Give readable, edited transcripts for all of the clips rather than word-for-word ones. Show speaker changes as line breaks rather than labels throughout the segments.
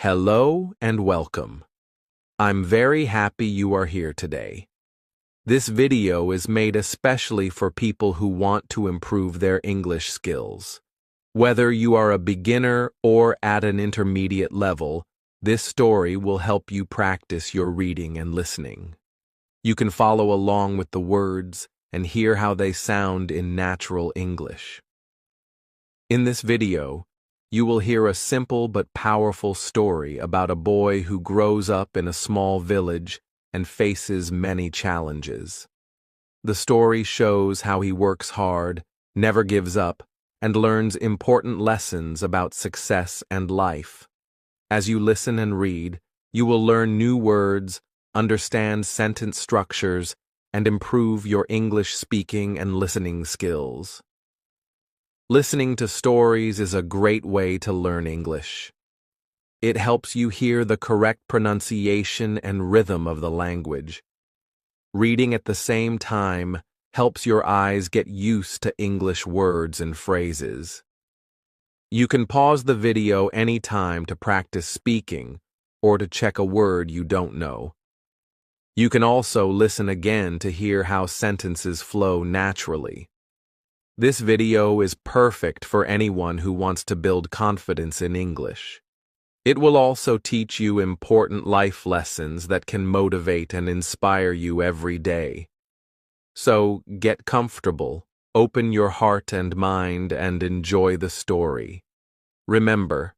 Hello and welcome. I'm very happy you are here today. This video is made especially for people who want to improve their English skills. Whether you are a beginner or at an intermediate level, this story will help you practice your reading and listening. You can follow along with the words and hear how they sound in natural English. In this video, you will hear a simple but powerful story about a boy who grows up in a small village and faces many challenges. The story shows how he works hard, never gives up, and learns important lessons about success and life. As you listen and read, you will learn new words, understand sentence structures, and improve your English speaking and listening skills. Listening to stories is a great way to learn English. It helps you hear the correct pronunciation and rhythm of the language. Reading at the same time helps your eyes get used to English words and phrases. You can pause the video anytime to practice speaking or to check a word you don't know. You can also listen again to hear how sentences flow naturally. This video is perfect for anyone who wants to build confidence in English. It will also teach you important life lessons that can motivate and inspire you every day. So, get comfortable, open your heart and mind, and enjoy the story. Remember,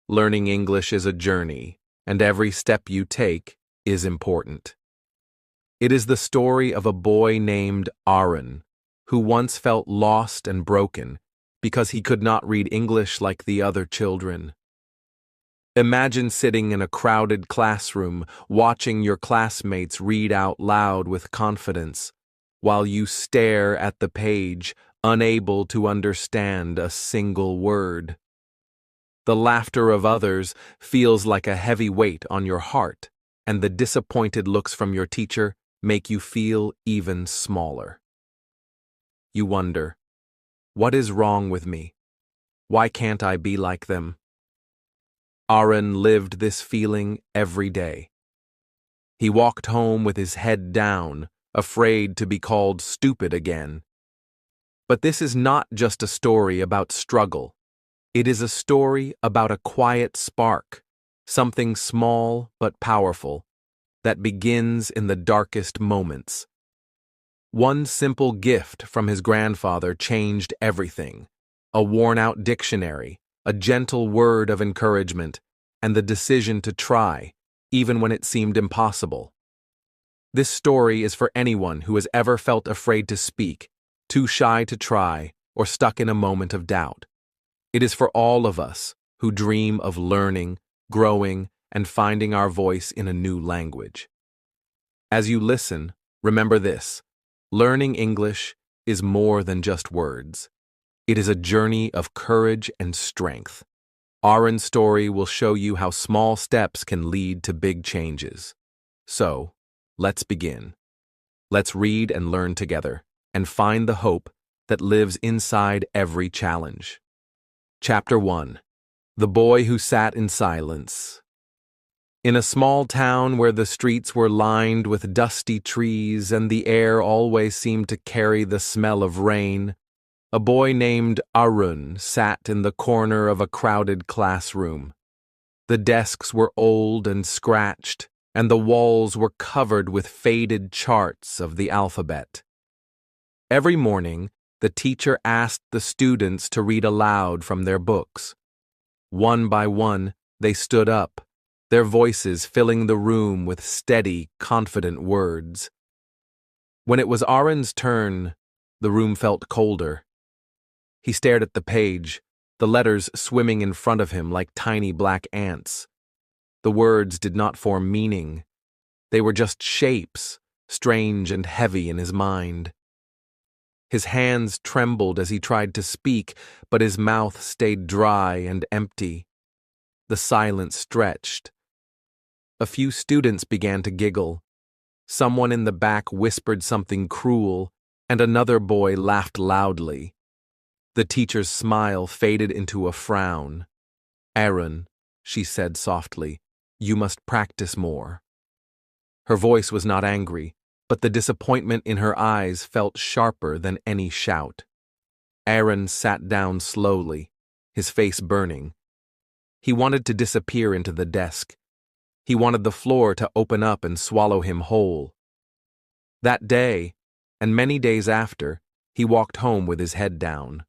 learning English is a journey, and every step you take is important. It is the story of a boy named Aaron, who once felt lost and broken because he could not read English like the other children. Imagine sitting in a crowded classroom, watching your classmates read out loud with confidence, while you stare at the page, unable to understand a single word. The laughter of others feels like a heavy weight on your heart, and the disappointed looks from your teacher make you feel even smaller. You wonder, what is wrong with me? Why can't I be like them? Aaron lived this feeling every day. He walked home with his head down, afraid to be called stupid again. But this is not just a story about struggle. It is a story about a quiet spark, something small but powerful, that begins in the darkest moments. One simple gift from his grandfather changed everything: a worn-out dictionary, a gentle word of encouragement, and the decision to try, even when it seemed impossible. This story is for anyone who has ever felt afraid to speak, too shy to try, or stuck in a moment of doubt. It is for all of us who dream of learning, growing, and finding our voice in a new language. As you listen, remember this: learning English is more than just words. It is a journey of courage and strength. Aaron's story will show you how small steps can lead to big changes. So, let's begin. Let's read and learn together, and find the hope that lives inside every challenge. Chapter 1. The Boy Who Sat in Silence. In a small town where the streets were lined with dusty trees and the air always seemed to carry the smell of rain, a boy named Aaron sat in the corner of a crowded classroom. The desks were old and scratched, and the walls were covered with faded charts of the alphabet. Every morning, the teacher asked the students to read aloud from their books. One by one, they stood up, their voices filling the room with steady, confident words. When it was Aaron's turn, the room felt colder. He stared at the page, the letters swimming in front of him like tiny black ants. The words did not form meaning. They were just shapes, strange and heavy in his mind. His hands trembled as he tried to speak, but his mouth stayed dry and empty. The silence stretched. A few students began to giggle. Someone in the back whispered something cruel, and another boy laughed loudly. The teacher's smile faded into a frown. Aaron, she said softly. You must practice more. Her voice was not angry, but the disappointment in her eyes felt sharper than any shout. Aaron sat down slowly, his face burning. He wanted to disappear into the desk. He wanted the floor to open up and swallow him whole. That day, and many days after, he walked home with his head down.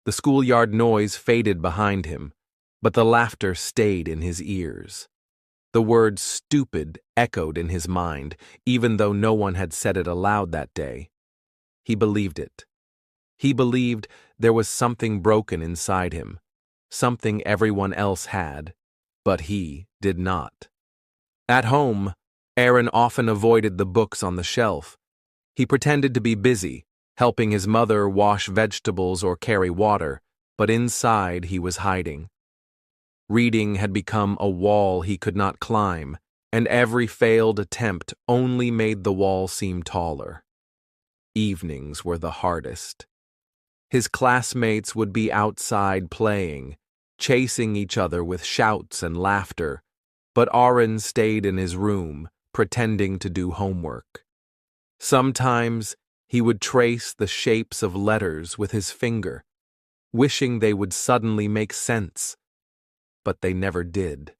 The schoolyard noise faded behind him, but the laughter stayed in his ears. The word stupid echoed in his mind, even though no one had said it aloud that day. He believed it. He believed there was something broken inside him, something everyone else had, but he did not. At home, Aaron often avoided the books on the shelf. He pretended to be busy, helping his mother wash vegetables or carry water, but inside he was hiding. Reading had become a wall he could not climb, and every failed attempt only made the wall seem taller. Evenings were the hardest. His classmates would be outside playing, chasing each other with shouts and laughter, but Aaron stayed in his room, pretending to do homework. Sometimes he would trace the shapes of letters with his finger, wishing they would suddenly make sense. But they never did.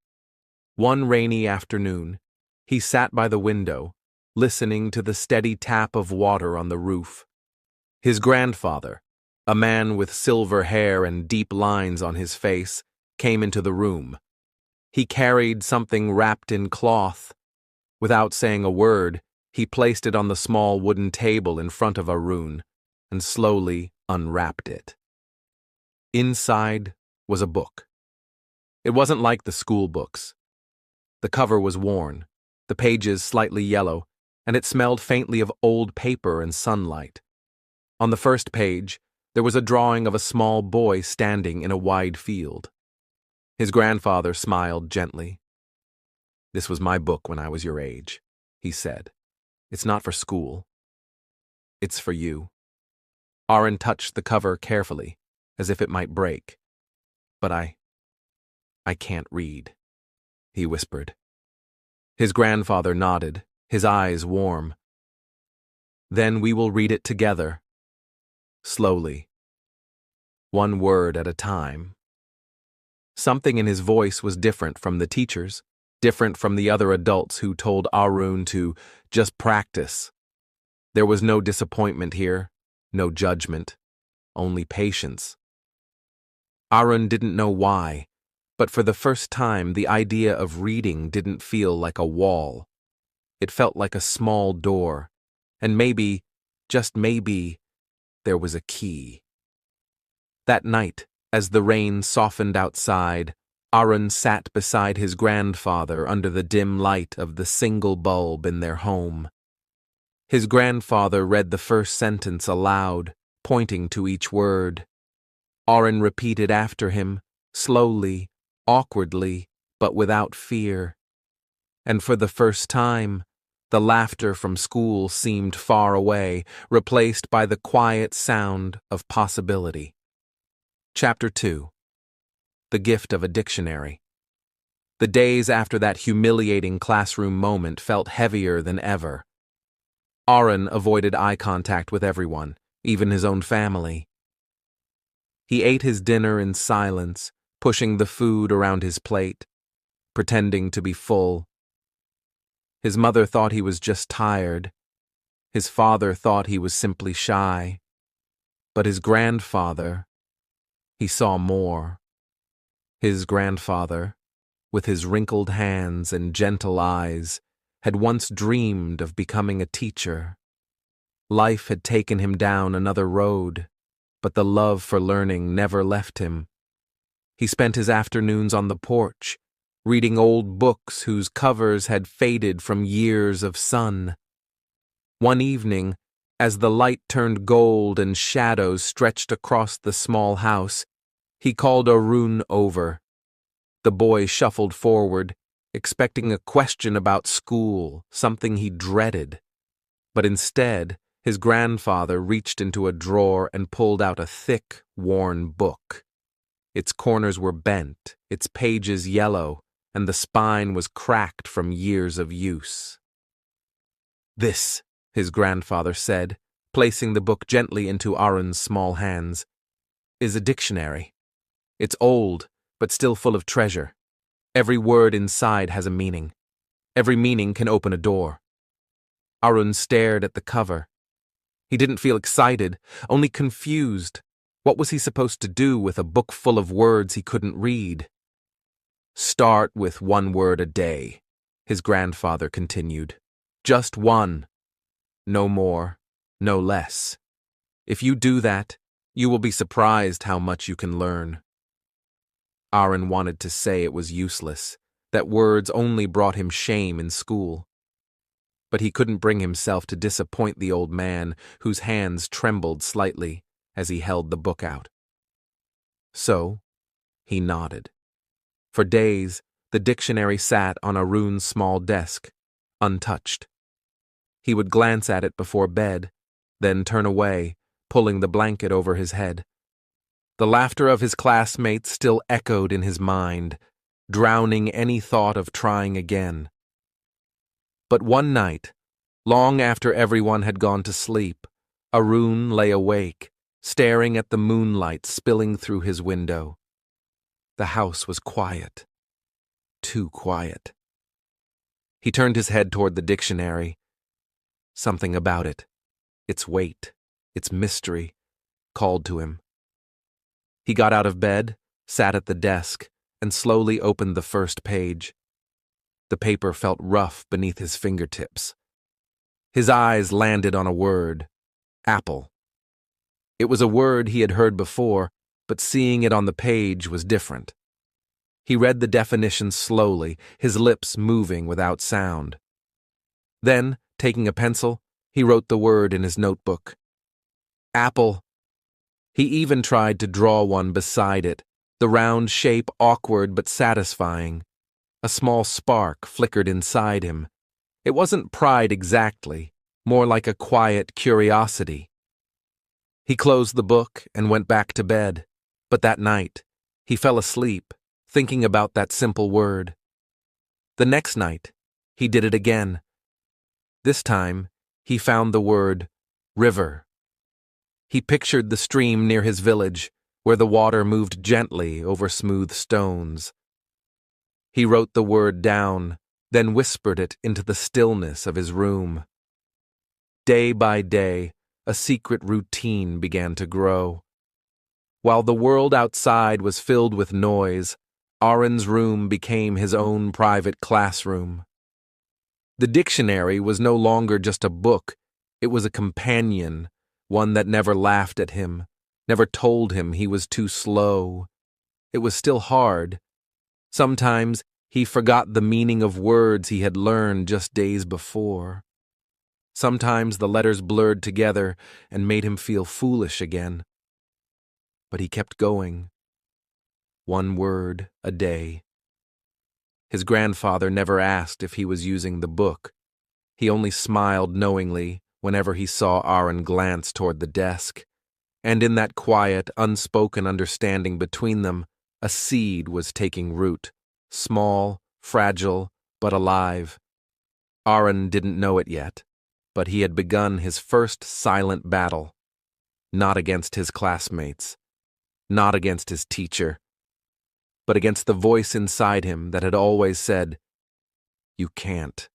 One rainy afternoon, he sat by the window, listening to the steady tap of water on the roof. His grandfather, a man with silver hair and deep lines on his face, came into the room. He carried something wrapped in cloth. Without saying a word, he placed it on the small wooden table in front of Arun and slowly unwrapped it. Inside was a book. It wasn't like the school books. The cover was worn, the pages slightly yellow, and it smelled faintly of old paper and sunlight. On the first page, there was a drawing of a small boy standing in a wide field. His grandfather smiled gently. "This was my book when I was your age," he said. "It's not for school. It's for you." Aaron touched the cover carefully, as if it might break. "But I can't read," he whispered. His grandfather nodded, his eyes warm. "Then we will read it together. Slowly. One word at a time." Something in his voice was different from the teachers, different from the other adults who told Arun to just practice. There was no disappointment here, no judgment, only patience. Arun didn't know why, but for the first time the idea of reading didn't feel like a wall. It felt like a small door, and maybe, just maybe, there was a key. That night, as the rain softened outside, Arun sat beside his grandfather under the dim light of the single bulb in their home. His grandfather read the first sentence aloud, pointing to each word. Arun repeated after him, slowly, awkwardly, but without fear. And for the first time, the laughter from school seemed far away, replaced by the quiet sound of possibility. Chapter 2. The Gift of a Dictionary. The days after that humiliating classroom moment felt heavier than ever. Arun avoided eye contact with everyone, even his own family. He ate his dinner in silence, pushing the food around his plate, pretending to be full. His mother thought he was just tired. His father thought he was simply shy. But his grandfather, he saw more. His grandfather, with his wrinkled hands and gentle eyes, had once dreamed of becoming a teacher. Life had taken him down another road, but the love for learning never left him. He spent his afternoons on the porch, reading old books whose covers had faded from years of sun. One evening, as the light turned gold and shadows stretched across the small house, he called Arun over. The boy shuffled forward, expecting a question about school, something he dreaded. But instead, his grandfather reached into a drawer and pulled out a thick, worn book. Its corners were bent, its pages yellow, and the spine was cracked from years of use. "This," his grandfather said, placing the book gently into Arun's small hands, "is a dictionary. It's old, but still full of treasure. Every word inside has a meaning. Every meaning can open a door." Arun stared at the cover. He didn't feel excited, only confused. What was he supposed to do with a book full of words he couldn't read? "Start with 1 word a day," his grandfather continued. "Just one. No more, no less. If you do that, you will be surprised how much you can learn." Arun wanted to say it was useless, that words only brought him shame in school. But he couldn't bring himself to disappoint the old man, whose hands trembled slightly as he held the book out. So, he nodded. For days, the dictionary sat on Arun's small desk, untouched. He would glance at it before bed, then turn away, pulling the blanket over his head. The laughter of his classmates still echoed in his mind, drowning any thought of trying again. But one night, long after everyone had gone to sleep, Arun lay awake, staring at the moonlight spilling through his window. The house was quiet. Too quiet. He turned his head toward the dictionary. Something about it, its weight, its mystery, called to him. He got out of bed, sat at the desk, and slowly opened the first page. The paper felt rough beneath his fingertips. His eyes landed on a word: apple. It was a word he had heard before, but seeing it on the page was different. He read the definition slowly, his lips moving without sound. Then, taking a pencil, he wrote the word in his notebook. Apple. He even tried to draw one beside it, the round shape awkward but satisfying. A small spark flickered inside him. It wasn't pride exactly, more like a quiet curiosity. He closed the book and went back to bed, but that night, he fell asleep, thinking about that simple word. The next night, he did it again. This time, he found the word river. He pictured the stream near his village, where the water moved gently over smooth stones. He wrote the word down, then whispered it into the stillness of his room. Day by day, a secret routine began to grow. While the world outside was filled with noise, Arun's room became his own private classroom. The dictionary was no longer just a book, it was a companion, one that never laughed at him, never told him he was too slow. It was still hard. Sometimes he forgot the meaning of words he had learned just days before. Sometimes the letters blurred together and made him feel foolish again. But he kept going. 1 word a day. His grandfather never asked if he was using the book. He only smiled knowingly whenever he saw Arun glance toward the desk. And in that quiet, unspoken understanding between them, a seed was taking root, small, fragile, but alive. Arun didn't know it yet, but he had begun his first silent battle. Not against his classmates, not against his teacher, but against the voice inside him that had always said, "You can't."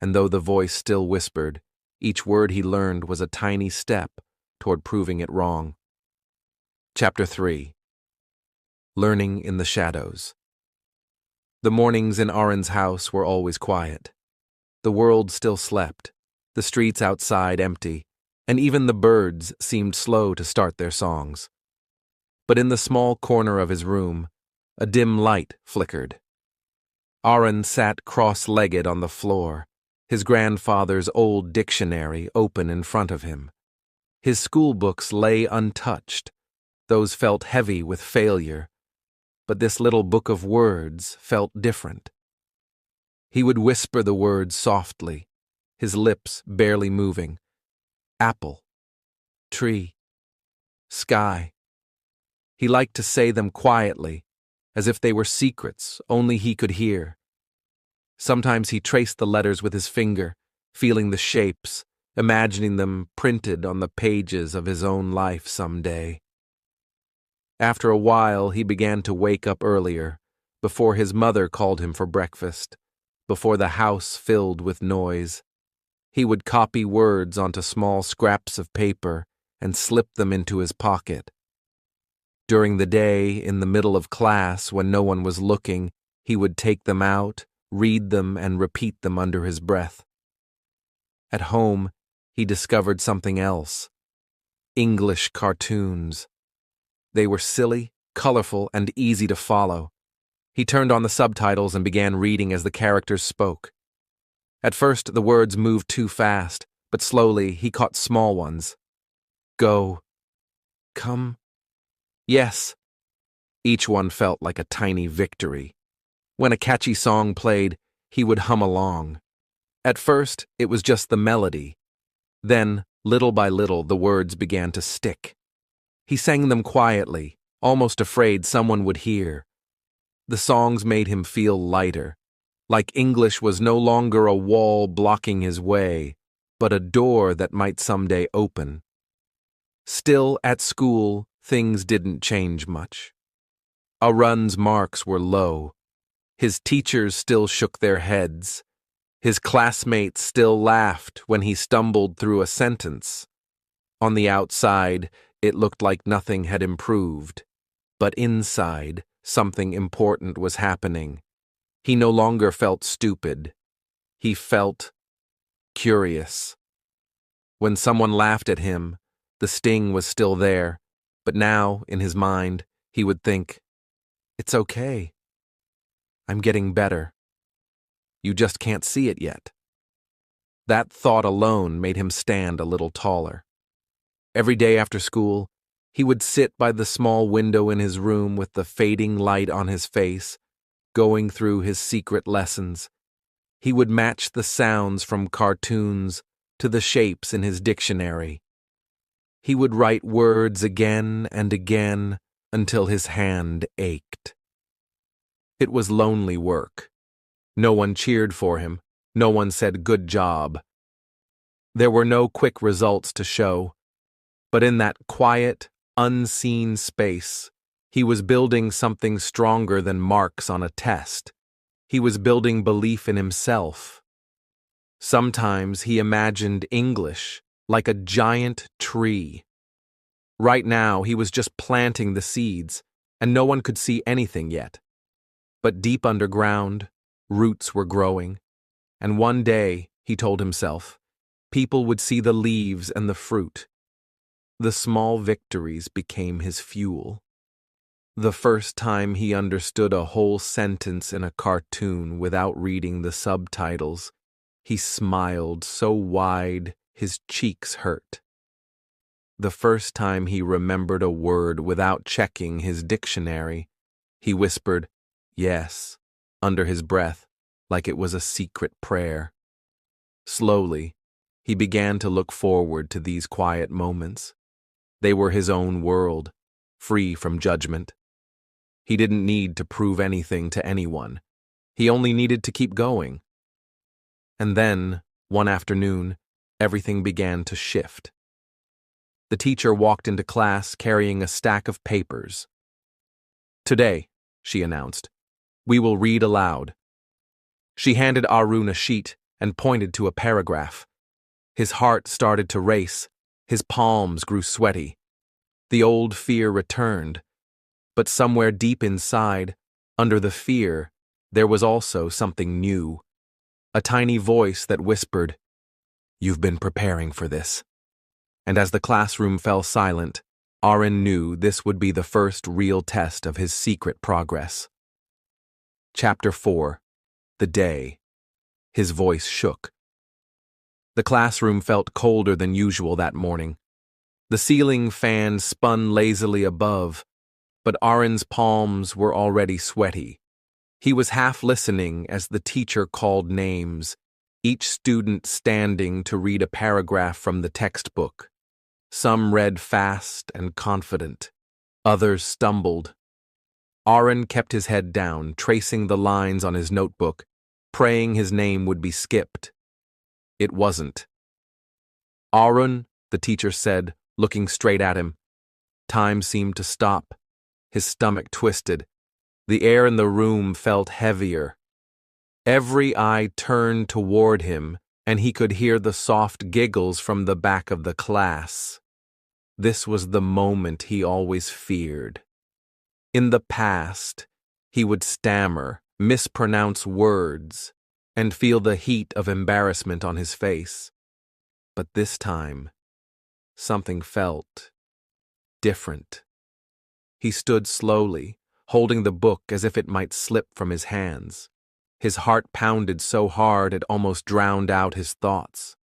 And though the voice still whispered, each word he learned was a tiny step toward proving it wrong. Chapter 3. Learning in the Shadows. The mornings in Arun's house were always quiet. The world still slept, the streets outside empty, and even the birds seemed slow to start their songs. But in the small corner of his room, a dim light flickered. Arun sat cross-legged on the floor, his grandfather's old dictionary open in front of him. His school books lay untouched. Those felt heavy with failure, but this little book of words felt different. He would whisper the words softly, his lips barely moving. Apple, tree, sky. He liked to say them quietly, as if they were secrets only he could hear. Sometimes he traced the letters with his finger, feeling the shapes, imagining them printed on the pages of his own life someday. After a while, he began to wake up earlier, before his mother called him for breakfast, before the house filled with noise. He would copy words onto small scraps of paper and slip them into his pocket. During the day, in the middle of class, when no one was looking, he would take them out, read them, and repeat them under his breath. At home, he discovered something else: English cartoons. They were silly, colorful, and easy to follow. He turned on the subtitles and began reading as the characters spoke. At first, the words moved too fast, but slowly he caught small ones. Go. Come. Yes. Each one felt like a tiny victory. When a catchy song played, he would hum along. At first, it was just the melody. Then, little by little, the words began to stick. He sang them quietly, almost afraid someone would hear. The songs made him feel lighter, like English was no longer a wall blocking his way, but a door that might someday open. Still, at school, things didn't change much. Arun's marks were low. His teachers still shook their heads. His classmates still laughed when he stumbled through a sentence. On the outside, it looked like nothing had improved, but inside, something important was happening. He no longer felt stupid. He felt curious. When someone laughed at him, the sting was still there, but now, in his mind, he would think, "It's okay. I'm getting better. You just can't see it yet." That thought alone made him stand a little taller. Every day after school, he would sit by the small window in his room with the fading light on his face, going through his secret lessons. He would match the sounds from cartoons to the shapes in his dictionary. He would write words again and again until his hand ached. It was lonely work. No one cheered for him. No one said good job. There were no quick results to show. But in that quiet, unseen space, he was building something stronger than marks on a test. He was building belief in himself. Sometimes he imagined English like a giant tree. Right now, he was just planting the seeds, and no one could see anything yet. But deep underground, roots were growing, and one day, he told himself, people would see the leaves and the fruit. The small victories became his fuel. The first time he understood a whole sentence in a cartoon without reading the subtitles, he smiled so wide his cheeks hurt. The first time he remembered a word without checking his dictionary, he whispered, "Yes," under his breath, like it was a secret prayer. Slowly, he began to look forward to these quiet moments. They were his own world, free from judgment. He didn't need to prove anything to anyone. He only needed to keep going. And then, one afternoon, everything began to shift. The teacher walked into class carrying a stack of papers. "Today," she announced, "we will read aloud." She handed Arun a sheet and pointed to a paragraph. His heart started to race. His palms grew sweaty. The old fear returned. But somewhere deep inside, under the fear, there was also something new. A tiny voice that whispered, "You've been preparing for this." And as the classroom fell silent, Arun knew this would be the first real test of his secret progress. Chapter 4. The Day. His voice shook. The classroom felt colder than usual that morning. The ceiling fan spun lazily above, but Arun's palms were already sweaty. He was half listening as the teacher called names, each student standing to read a paragraph from the textbook. Some read fast and confident. Others stumbled. Aaron kept his head down, tracing the lines on his notebook, praying his name would be skipped. It wasn't. "Aaron," the teacher said, looking straight at him. Time seemed to stop. His stomach twisted. The air in the room felt heavier. Every eye turned toward him, and he could hear the soft giggles from the back of the class. This was the moment he always feared. In the past, he would stammer, mispronounce words, and feel the heat of embarrassment on his face. But this time, something felt different. He stood slowly, holding the book as if it might slip from his hands. His heart pounded so hard it almost drowned out his thoughts.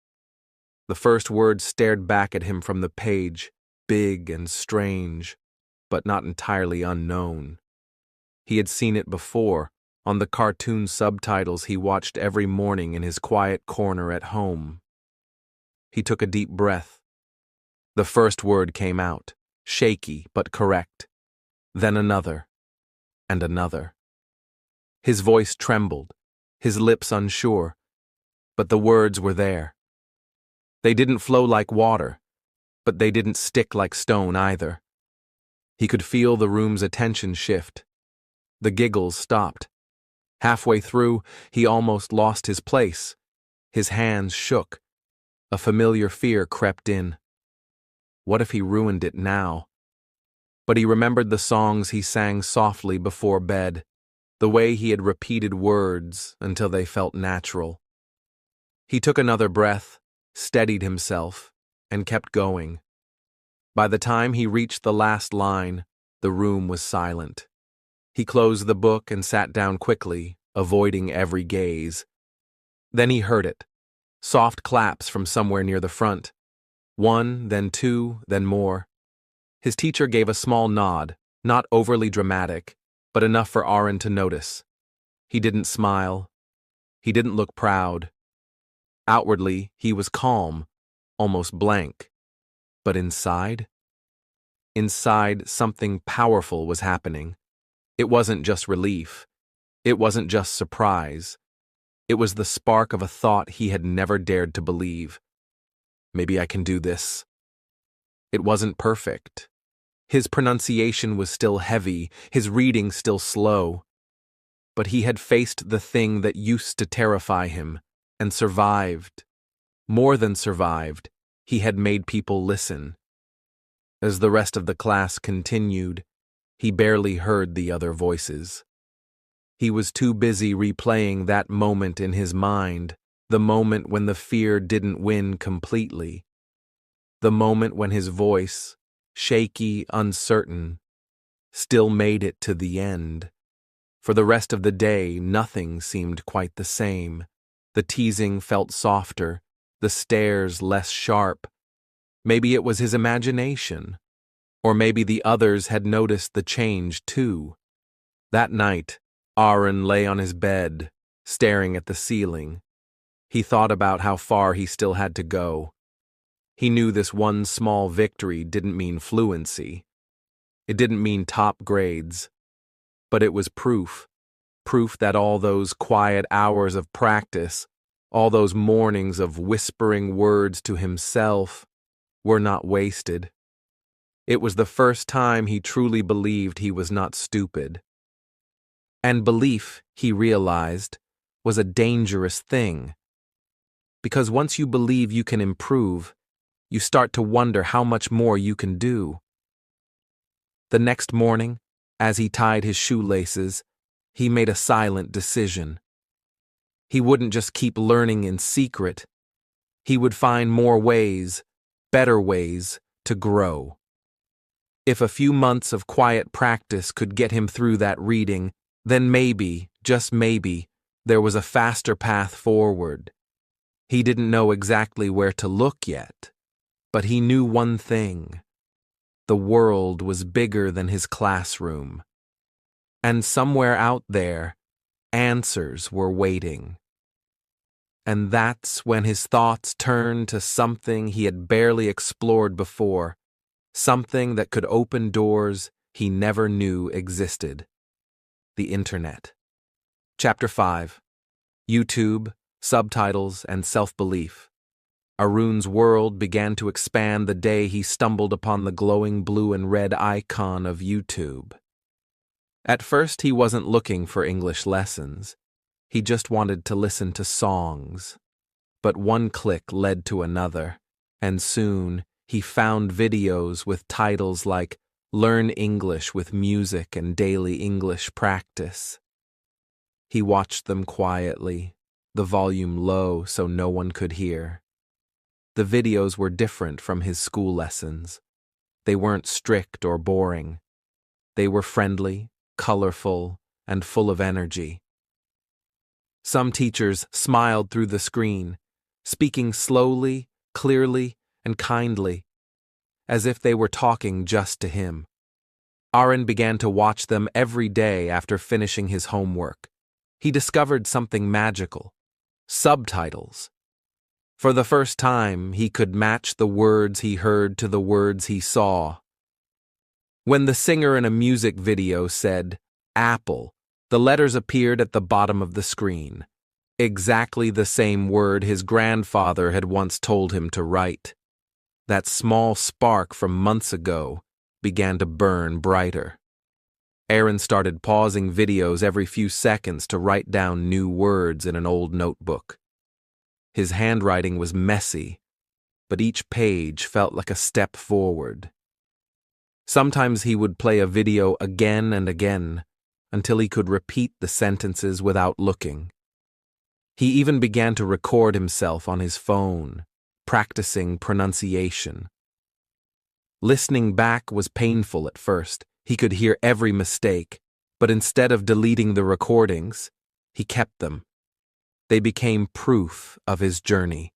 The first word stared back at him from the page, big and strange, but not entirely unknown. He had seen it before, on the cartoon subtitles he watched every morning in his quiet corner at home. He took a deep breath. The first word came out, shaky but correct. Then another, and another. His voice trembled, his lips unsure, but the words were there. They didn't flow like water, but they didn't stick like stone either. He could feel the room's attention shift. The giggles stopped. Halfway through, he almost lost his place. His hands shook. A familiar fear crept in. What if he ruined it now? But he remembered the songs he sang softly before bed, the way he had repeated words until they felt natural. He took another breath, steadied himself, and kept going. By the time he reached the last line, the room was silent. He closed the book and sat down quickly, avoiding every gaze. Then he heard it. Soft claps from somewhere near the front. One, then two, then more. His teacher gave a small nod, not overly dramatic, but enough for Aaron to notice. He didn't smile. He didn't look proud. Outwardly, he was calm, almost blank. But inside? Inside, something powerful was happening. It wasn't just relief. It wasn't just surprise. It was the spark of a thought he had never dared to believe. Maybe I can do this. It wasn't perfect. His pronunciation was still heavy, his reading still slow. But he had faced the thing that used to terrify him, and survived. More than survived, he had made people listen. As the rest of the class continued, he barely heard the other voices. He was too busy replaying that moment in his mind, the moment when the fear didn't win completely. The moment when his voice, shaky, uncertain, still made it to the end. For the rest of the day, nothing seemed quite the same. The teasing felt softer, the stares less sharp. Maybe it was his imagination. Or maybe the others had noticed the change too. That night, Aaron lay on his bed, staring at the ceiling. He thought about how far he still had to go. He knew this one small victory didn't mean fluency. It didn't mean top grades. But it was proof that all those quiet hours of practice, all those mornings of whispering words to himself, were not wasted. It was the first time he truly believed he was not stupid. And belief, he realized, was a dangerous thing. Because once you believe you can improve, you start to wonder how much more you can do. The next morning, as he tied his shoelaces, he made a silent decision. He wouldn't just keep learning in secret. He would find more ways, better ways, to grow. If a few months of quiet practice could get him through that reading, then maybe, just maybe, there was a faster path forward. He didn't know exactly where to look yet, but he knew one thing. The world was bigger than his classroom. And somewhere out there, answers were waiting. And that's when his thoughts turned to something he had barely explored before, something that could open doors, he never knew existed: the Internet. Chapter 5: YouTube, Subtitles, and Self-Belief. Arun's world began to expand the day he stumbled upon the glowing blue and red icon of YouTube. At first, he wasn't looking for English lessons. He just wanted to listen to songs. But one click led to another, and soon he found videos with titles like "Learn English with Music and Daily English Practice." He watched them quietly, the volume low so no one could hear. The videos were different from his school lessons. They weren't strict or boring. They were friendly, colorful, and full of energy. Some teachers smiled through the screen, speaking slowly, clearly, and kindly, as if they were talking just to him. Arun began to watch them every day after finishing his homework. He discovered something magical: subtitles. For the first time, he could match the words he heard to the words he saw. When the singer in a music video said "apple," the letters appeared at the bottom of the screen, exactly the same word his grandfather had once told him to write. That small spark from months ago began to burn brighter. Arun started pausing videos every few seconds to write down new words in an old notebook. His handwriting was messy, but each page felt like a step forward. Sometimes he would play a video again and again until he could repeat the sentences without looking. He even began to record himself on his phone, practicing pronunciation. Listening back was painful at first. He could hear every mistake, but instead of deleting the recordings, he kept them. They became proof of his journey.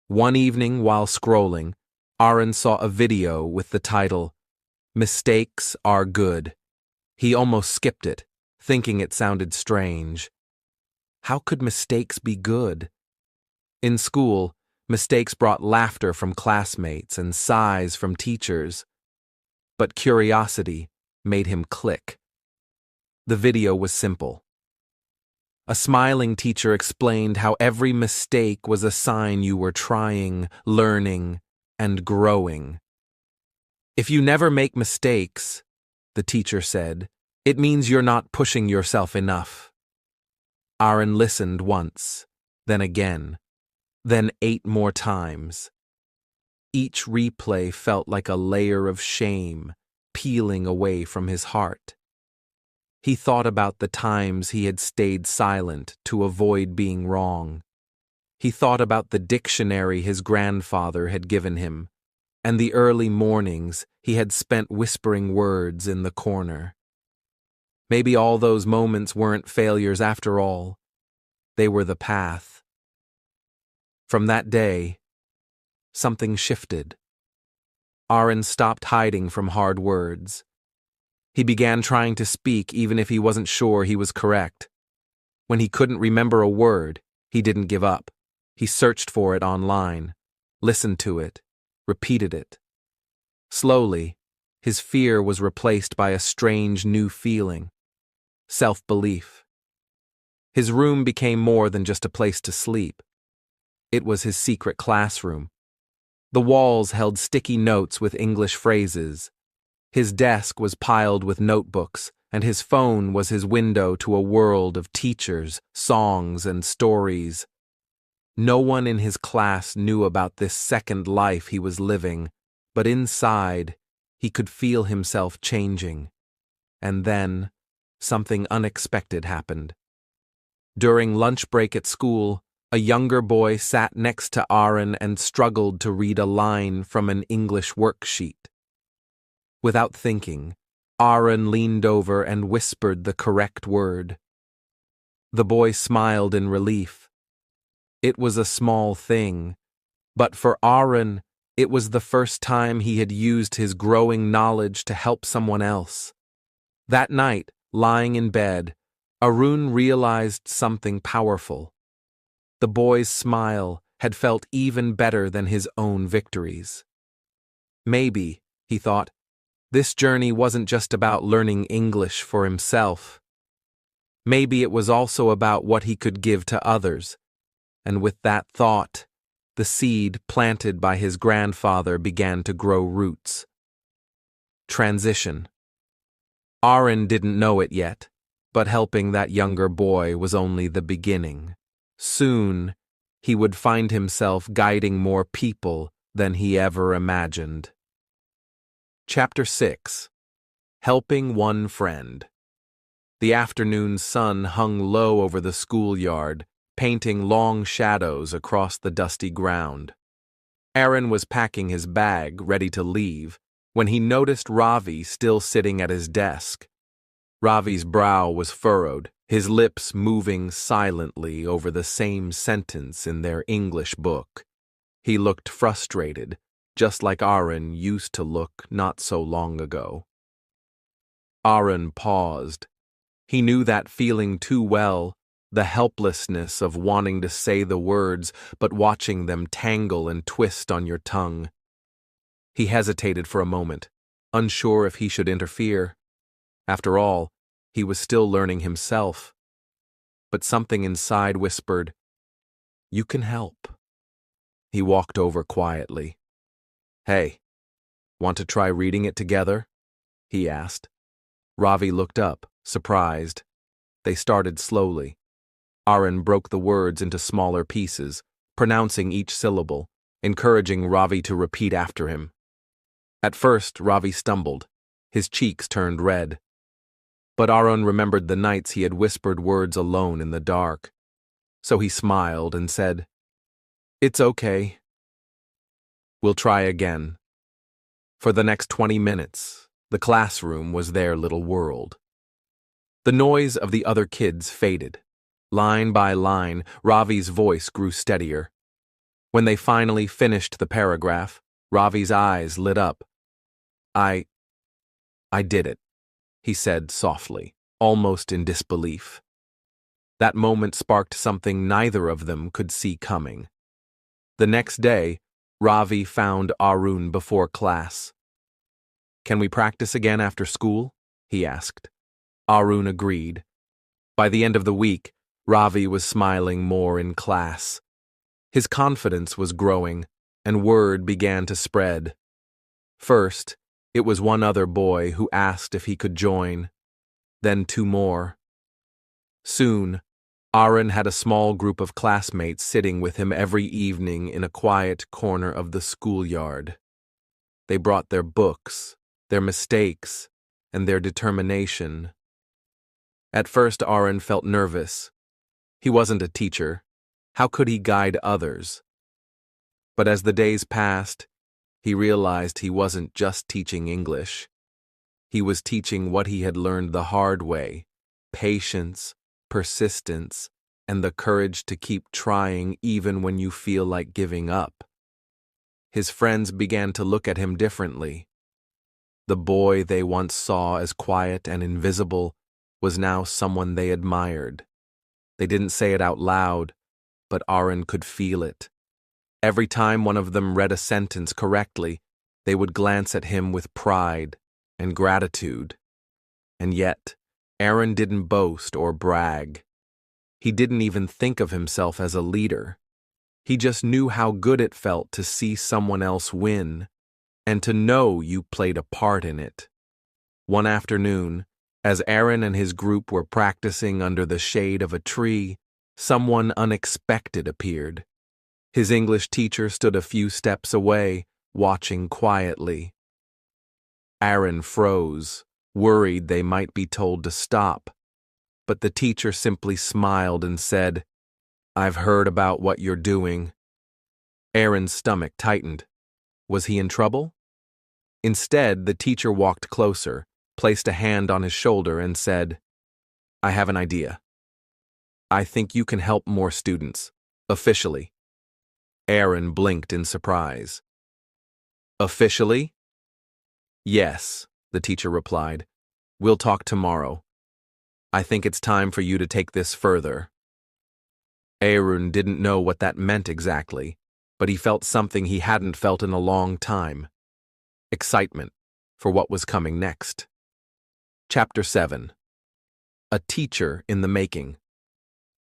One evening, while scrolling, Arun saw a video with the title, "Mistakes Are Good." He almost skipped it, thinking it sounded strange. How could mistakes be good? In school, mistakes brought laughter from classmates and sighs from teachers. But curiosity made him click. The video was simple. A smiling teacher explained how every mistake was a sign you were trying, learning, and growing. If you never make mistakes, the teacher said, it means you're not pushing yourself enough. Arun listened once, then again, then 8 more times. Each replay felt like a layer of shame peeling away from his heart. He thought about the times he had stayed silent to avoid being wrong. He thought about the dictionary his grandfather had given him, and the early mornings he had spent whispering words in the corner. Maybe all those moments weren't failures after all. They were the path. From that day, something shifted. Arun stopped hiding from hard words. He began trying to speak even if he wasn't sure he was correct. When he couldn't remember a word, he didn't give up. He searched for it online, listened to it, repeated it. Slowly, his fear was replaced by a strange new feeling: self-belief. His room became more than just a place to sleep. It was his secret classroom. The walls held sticky notes with English phrases. His desk was piled with notebooks, and his phone was his window to a world of teachers, songs, and stories. No one in his class knew about this second life he was living, but inside, he could feel himself changing. And then, something unexpected happened. During lunch break at school, a younger boy sat next to Arun and struggled to read a line from an English worksheet. Without thinking, Arun leaned over and whispered the correct word. The boy smiled in relief. It was a small thing, but for Arun, it was the first time he had used his growing knowledge to help someone else. That night, lying in bed, Arun realized something powerful. The boy's smile had felt even better than his own victories. Maybe, he thought, This journey wasn't just about learning English for himself. Maybe it was also about what he could give to others. And with that thought, the seed planted by his grandfather began to grow roots. Transition. Aaron didn't know it yet, but helping that younger boy was only the beginning. Soon, he would find himself guiding more people than he ever imagined. Chapter 6. Helping One Friend. The afternoon sun hung low over the schoolyard, painting long shadows across the dusty ground. Aaron was packing his bag, ready to leave, when he noticed Ravi still sitting at his desk. Ravi's brow was furrowed, his lips moving silently over the same sentence in their English book. He looked frustrated, just like Aaron used to look not so long ago. Aaron paused. He knew that feeling too well, the helplessness of wanting to say the words but watching them tangle and twist on your tongue. He hesitated for a moment, unsure if he should interfere. After all, he was still learning himself. But something inside whispered, "You can help." He walked over quietly. "Hey, want to try reading it together?" he asked. Ravi looked up, surprised. They started slowly. Aaron broke the words into smaller pieces, pronouncing each syllable, encouraging Ravi to repeat after him. At first, Ravi stumbled. His cheeks turned red. But Aaron remembered the nights he had whispered words alone in the dark. So he smiled and said, "It's okay. We'll try again." For the next 20 minutes, the classroom was their little world. The noise of the other kids faded. Line by line, Ravi's voice grew steadier. When they finally finished the paragraph, Ravi's eyes lit up. I did it," he said softly, almost in disbelief. That moment sparked something neither of them could see coming. The next day, Ravi found Arun before class. "Can we practice again after school?" he asked. Arun agreed. By the end of the week, Ravi was smiling more in class. His confidence was growing, and word began to spread. First, it was one other boy who asked if he could join, then 2 more. Soon, Aaron had a small group of classmates sitting with him every evening in a quiet corner of the schoolyard. They brought their books, their mistakes, and their determination. At first, Aaron felt nervous. He wasn't a teacher. How could he guide others? But as the days passed, he realized he wasn't just teaching English. He was teaching what he had learned the hard way: patience, persistence, and the courage to keep trying even when you feel like giving up. His friends began to look at him differently. The boy they once saw as quiet and invisible was now someone they admired. They didn't say it out loud, but Aaron could feel it. Every time one of them read a sentence correctly, they would glance at him with pride and gratitude. And yet, Aaron didn't boast or brag. He didn't even think of himself as a leader. He just knew how good it felt to see someone else win, and to know you played a part in it. One afternoon, as Aaron and his group were practicing under the shade of a tree, someone unexpected appeared. His English teacher stood a few steps away, watching quietly. Aaron froze, worried they might be told to stop. But the teacher simply smiled and said, "I've heard about what you're doing." Aaron's stomach tightened. Was he in trouble? Instead, the teacher walked closer, placed a hand on his shoulder, and said, "I have an idea. I think you can help more students, officially." Aaron blinked in surprise. "Officially?" "Yes," the teacher replied. "We'll talk tomorrow. I think it's time for you to take this further." Aaron didn't know what that meant exactly, but he felt something he hadn't felt in a long time. Excitement, for what was coming next. Chapter 7. A Teacher in the Making.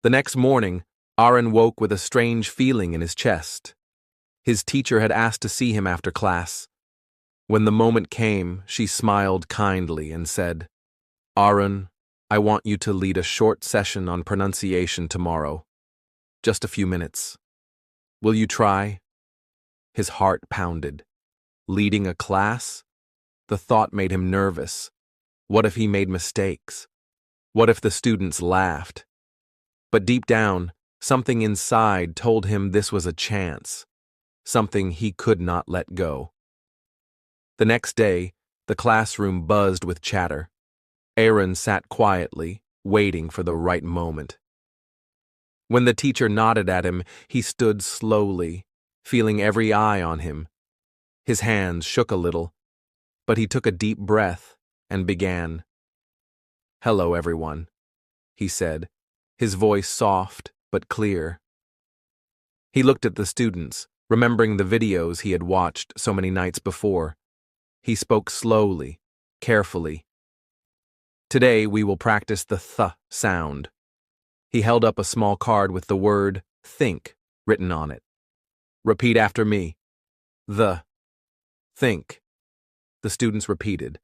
The next morning, Aaron woke with a strange feeling in his chest. His teacher had asked to see him after class. When the moment came, she smiled kindly and said, "Aaron, I want you to lead a short session on pronunciation tomorrow. Just a few minutes. Will you try?" His heart pounded. Leading a class? The thought made him nervous. What if he made mistakes? What if the students laughed? But deep down, something inside told him this was a chance, something he could not let go. The next day, the classroom buzzed with chatter. Aaron sat quietly, waiting for the right moment. When the teacher nodded at him, he stood slowly, feeling every eye on him. His hands shook a little, but he took a deep breath and began. "Hello, everyone," he said, his voice soft but clear. He looked at the students, remembering the videos he had watched so many nights before. He spoke slowly, carefully. "Today we will practice the th sound." He held up a small card with the word think written on it. "Repeat after me. The. Think." The students repeated,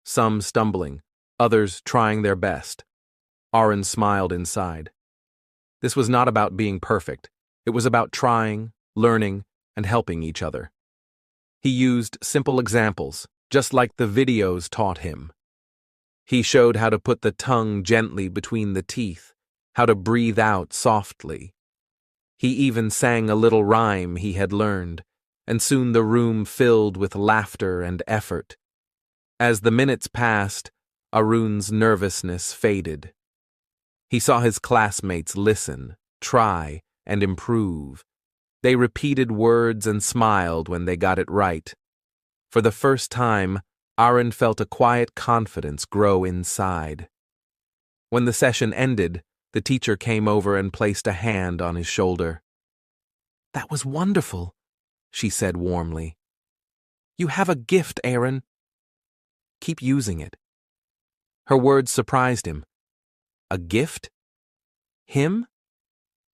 some stumbling, others trying their best. Aaron smiled inside. This was not about being perfect. It was about trying, learning, and helping each other. He used simple examples, just like the videos taught him. He showed how to put the tongue gently between the teeth, how to breathe out softly. He even sang a little rhyme he had learned, and soon the room filled with laughter and effort. As the minutes passed, Arun's nervousness faded. He saw his classmates listen, try, and improve. They repeated words and smiled when they got it right. For the first time, Aaron felt a quiet confidence grow inside. When the session ended, the teacher came over and placed a hand on his shoulder. "That was wonderful," she said warmly. "You have a gift, Aaron. Keep using it." Her words surprised him. A gift? Him?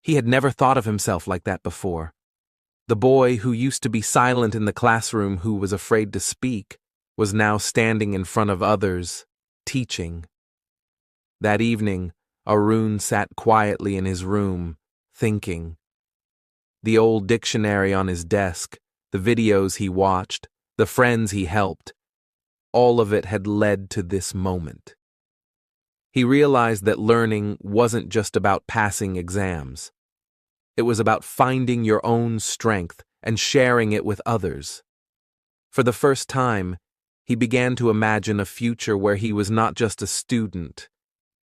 He had never thought of himself like that before. The boy who used to be silent in the classroom, who was afraid to speak, was now standing in front of others, teaching. That evening, Arun sat quietly in his room, thinking. The old dictionary on his desk, the videos he watched, the friends he helped, all of it had led to this moment. He realized that learning wasn't just about passing exams. It was about finding your own strength and sharing it with others. For the first time, he began to imagine a future where he was not just a student,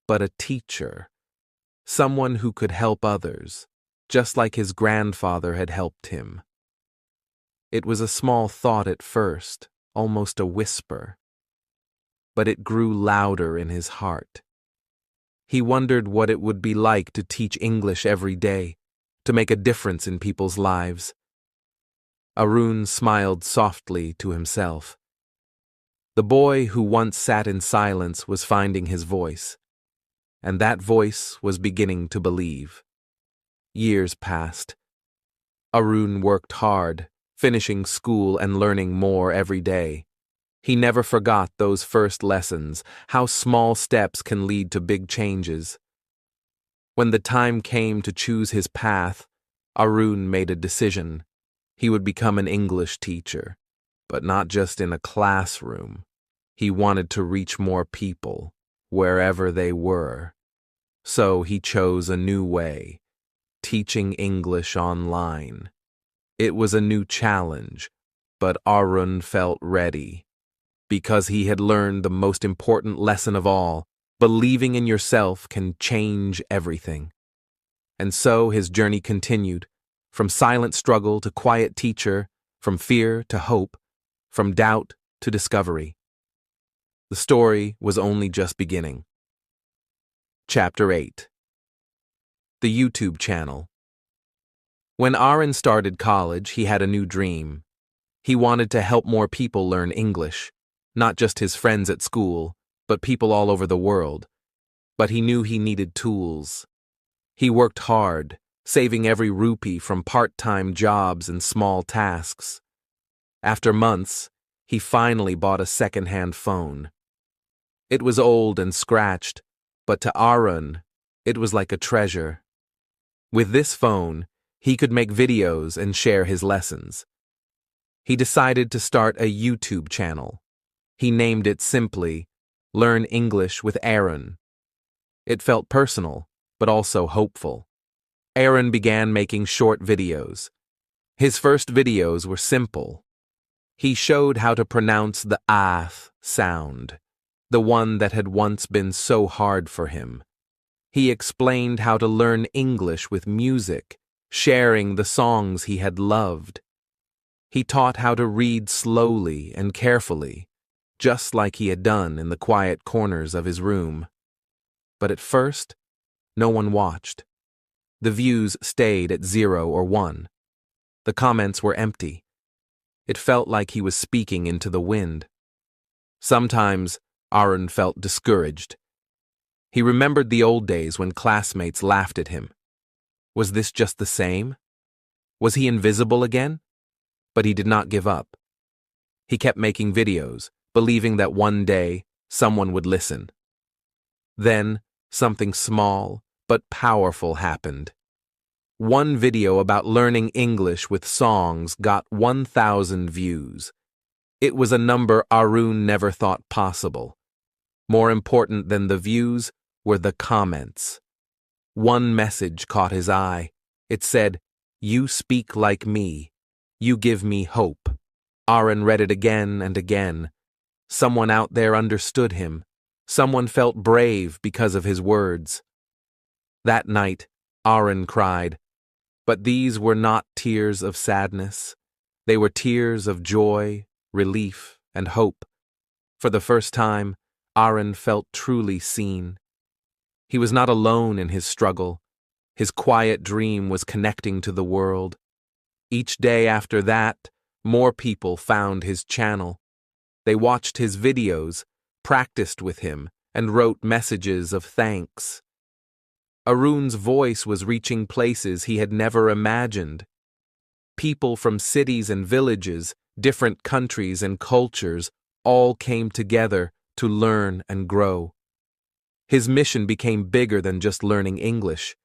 but a teacher, someone who could help others, just like his grandfather had helped him. It was a small thought at first, almost a whisper, but it grew louder in his heart. He wondered what it would be like to teach English every day, to make a difference in people's lives. Arun smiled softly to himself. The boy who once sat in silence was finding his voice, and that voice was beginning to believe. Years passed. Arun worked hard, finishing school and learning more every day. He never forgot those first lessons, how small steps can lead to big changes. When the time came to choose his path, Arun made a decision. He would become an English teacher, but not just in a classroom. He wanted to reach more people, wherever they were. So he chose a new way, teaching English online. It was a new challenge, but Arun felt ready. Because he had learned the most important lesson of all, believing in yourself can change everything. And so his journey continued, from silent struggle to quiet teacher, from fear to hope, from doubt to discovery. The story was only just beginning. Chapter 8. The YouTube channel. When Aaron started college, he had a new dream. He wanted to help more people learn English. not just his friends at school, but people all over the world. But he knew he needed tools. He worked hard, saving every rupee from part-time jobs and small tasks. After months, he finally bought a second-hand phone. It was old and scratched, but to Arun, it was like a treasure. With this phone, he could make videos and share his lessons. He decided to start a YouTube channel. He named it simply, Learn English with Arun. It felt personal, but also hopeful. Arun began making short videos. His first videos were simple. He showed how to pronounce the th sound, the one that had once been so hard for him. He explained how to learn English with music, sharing the songs he had loved. He taught how to read slowly and carefully, just like he had done in the quiet corners of his room. But at first, no one watched. The views stayed at 0 or 1. The comments were empty. It felt like he was speaking into the wind. Sometimes, Arun felt discouraged. He remembered the old days when classmates laughed at him. Was this just the same? Was he invisible again? But he did not give up. He kept making videos, believing that one day someone would listen. Then, something small but powerful happened. One video about learning English with songs got 1,000 views. It was a number Arun never thought possible. More important than the views were the comments. One message caught his eye. It said, "You speak like me. You give me hope." Arun read it again and again. Someone out there understood him. Someone felt brave because of his words. That night, Arun cried. But these were not tears of sadness. They were tears of joy, relief, and hope. For the first time, Arun felt truly seen. He was not alone in his struggle. His quiet dream was connecting to the world. Each day after that, more people found his channel. They watched his videos, practiced with him, and wrote messages of thanks. Arun's voice was reaching places he had never imagined. People from cities and villages, different countries and cultures, all came together to learn and grow. His mission became bigger than just learning English.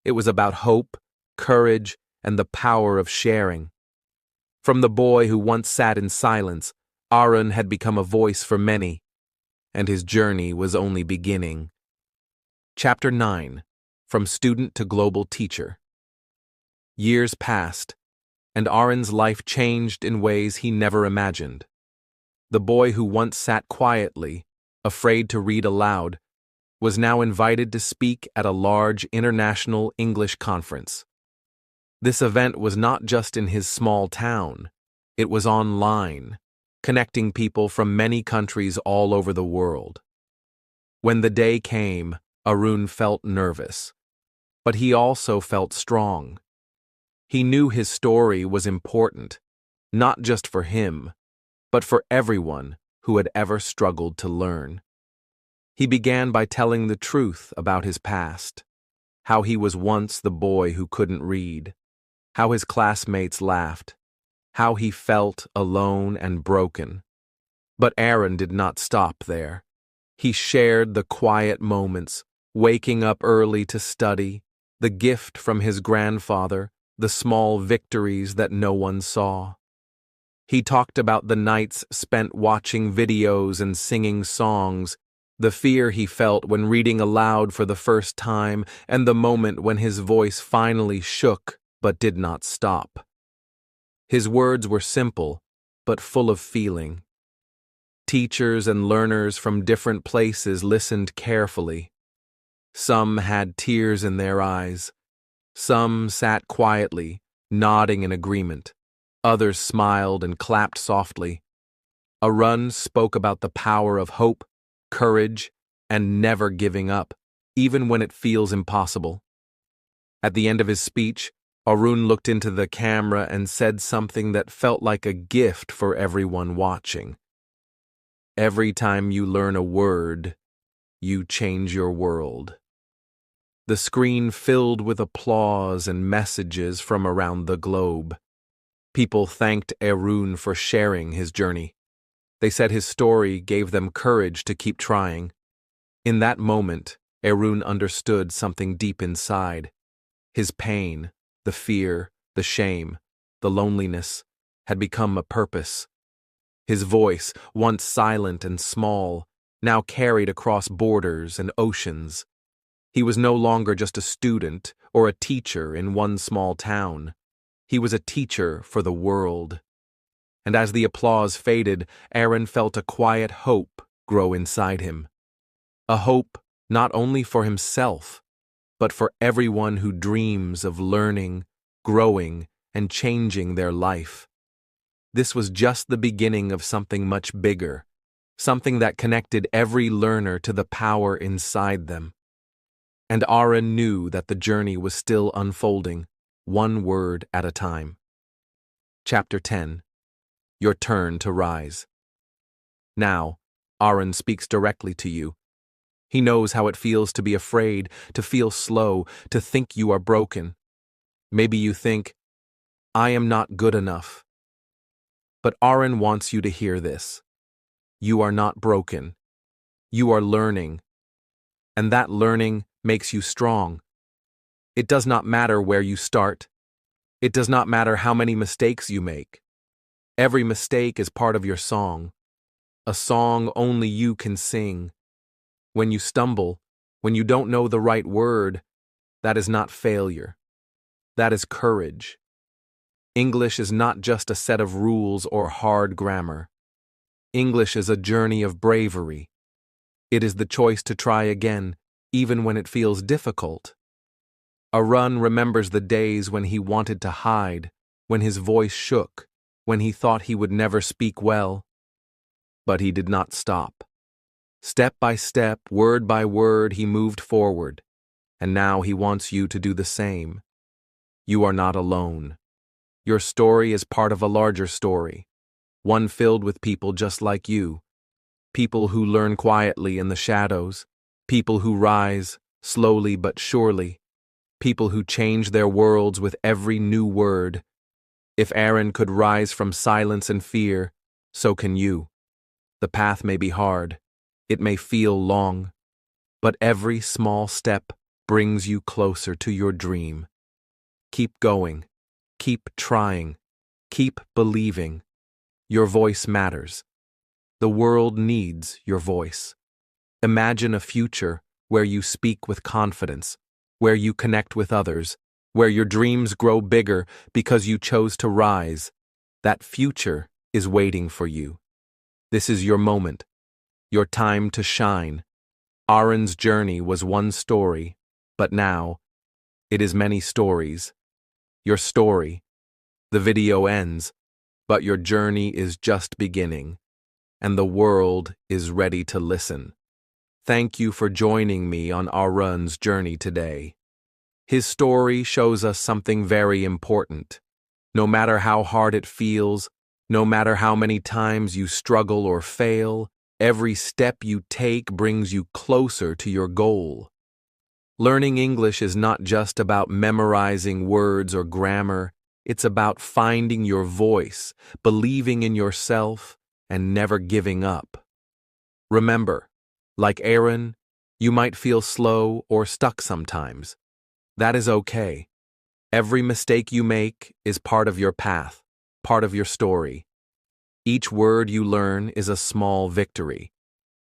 It was about hope, courage, and the power of sharing. From the boy who once sat in silence, Arun had become a voice for many, and his journey was only beginning. Chapter 9. From Student to Global Teacher. Years passed, and Arun's life changed in ways he never imagined. The boy who once sat quietly, afraid to read aloud, was now invited to speak at a large international English conference. This event was not just in his small town. It was online, connecting people from many countries all over the world. When the day came, Arun felt nervous, but he also felt strong. He knew his story was important, not just for him, but for everyone who had ever struggled to learn. He began by telling the truth about his past, how he was once the boy who couldn't read, how his classmates laughed, how he felt alone and broken. But Arun did not stop there. He shared the quiet moments, waking up early to study, the gift from his grandfather, the small victories that no one saw. He talked about the nights spent watching videos and singing songs, the fear he felt when reading aloud for the first time, and the moment when his voice finally shook but did not stop. His words were simple, but full of feeling. Teachers and learners from different places listened carefully. Some had tears in their eyes. Some sat quietly, nodding in agreement. Others smiled and clapped softly. Arun spoke about the power of hope, courage, and never giving up, even when it feels impossible. At the end of his speech, Arun looked into the camera and said something that felt like a gift for everyone watching. Every time you learn a word, you change your world. The screen filled with applause and messages from around the globe. People thanked Arun for sharing his journey. They said his story gave them courage to keep trying. In that moment, Arun understood something deep inside. His pain, the fear, the shame, the loneliness, had become a purpose. His voice, once silent and small, now carried across borders and oceans. He was no longer just a student or a teacher in one small town. He was a teacher for the world. And as the applause faded, Aaron felt a quiet hope grow inside him. A hope not only for himself, but for everyone who dreams of learning, growing, and changing their life. This was just the beginning of something much bigger, something that connected every learner to the power inside them. And Aaron knew that the journey was still unfolding, one word at a time. Chapter 10. Your turn to rise. Now, Aaron speaks directly to you. He knows how it feels to be afraid, to feel slow, to think you are broken. Maybe you think, I am not good enough. But Aaron wants you to hear this. You are not broken. You are learning. And that learning makes you strong. It does not matter where you start. It does not matter how many mistakes you make. Every mistake is part of your song, a song only you can sing. When you stumble, when you don't know the right word, that is not failure. That is courage. English is not just a set of rules or hard grammar. English is a journey of bravery. It is the choice to try again, even when it feels difficult. Arun remembers the days when he wanted to hide, when his voice shook, when he thought he would never speak well. But he did not stop. Step by step, word by word, he moved forward, and now he wants you to do the same. You are not alone. Your story is part of a larger story, one filled with people just like you, people who learn quietly in the shadows, people who rise, slowly but surely, people who change their worlds with every new word. If Aaron could rise from silence and fear, so can you. The path may be hard, it may feel long, but every small step brings you closer to your dream. Keep going, keep trying, keep believing. Your voice matters. The world needs your voice. Imagine a future where you speak with confidence, where you connect with others, where your dreams grow bigger because you chose to rise. That future is waiting for you. This is your moment, your time to shine. Aaron's journey was one story, but now it is many stories. Your story, the video ends, but your journey is just beginning, and the world is ready to listen. Thank you for joining me on Arun's journey today. His story shows us something very important. No matter how hard it feels, no matter how many times you struggle or fail, every step you take brings you closer to your goal. Learning English is not just about memorizing words or grammar, it's about finding your voice, believing in yourself, and never giving up. Remember, like Aaron, you might feel slow or stuck sometimes. That is okay. Every mistake you make is part of your path, part of your story. Each word you learn is a small victory.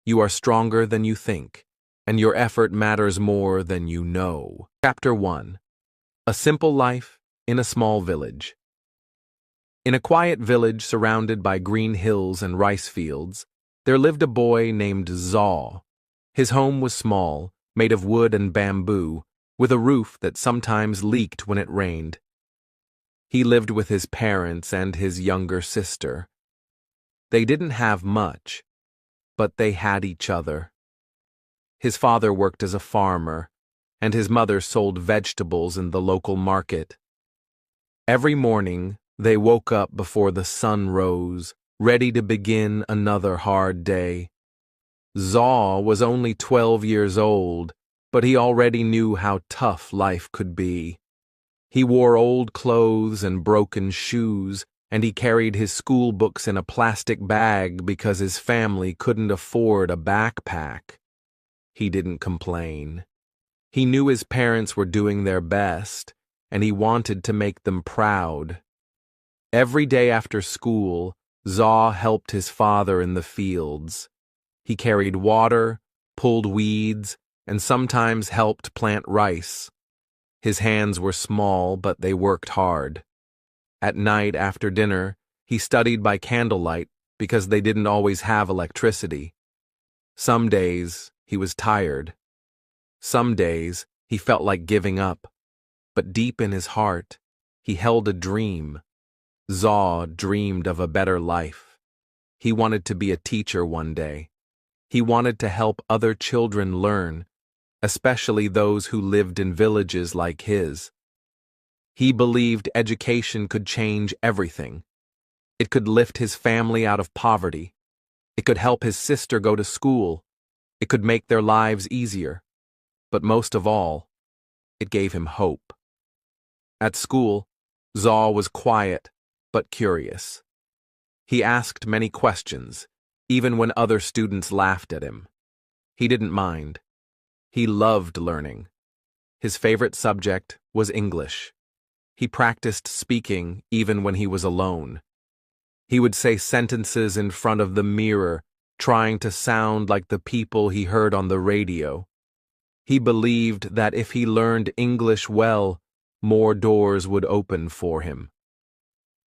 You are stronger than you think, and your effort matters more than you know. Chapter 1. A Simple Life in a Small Village. In a quiet village surrounded by green hills and rice fields, there lived a boy named Zaw. His home was small, made of wood and bamboo, with a roof that sometimes leaked when it rained. He lived with his parents and his younger sister. They didn't have much, but they had each other. His father worked as a farmer, and his mother sold vegetables in the local market. Every morning, they woke up before the sun rose, ready to begin another hard day. Zaw was only 12 years old, but he already knew how tough life could be. He wore old clothes and broken shoes, and he carried his school books in a plastic bag because his family couldn't afford a backpack. He didn't complain. He knew his parents were doing their best, and he wanted to make them proud. Every day after school, Zaw helped his father in the fields. He carried water, pulled weeds, and sometimes helped plant rice. His hands were small, but they worked hard. At night after dinner, he studied by candlelight because they didn't always have electricity. Some days, he was tired. Some days, he felt like giving up. But deep in his heart, he held a dream. Zaw dreamed of a better life. He wanted to be a teacher one day. He wanted to help other children learn, especially those who lived in villages like his. He believed education could change everything. It could lift his family out of poverty. It could help his sister go to school. It could make their lives easier. But most of all, it gave him hope. At school, Zaw was quiet but curious. He asked many questions, even when other students laughed at him. He didn't mind. He loved learning. His favorite subject was English. He practiced speaking even when he was alone. He would say sentences in front of the mirror, trying to sound like the people he heard on the radio. He believed that if he learned English well, more doors would open for him.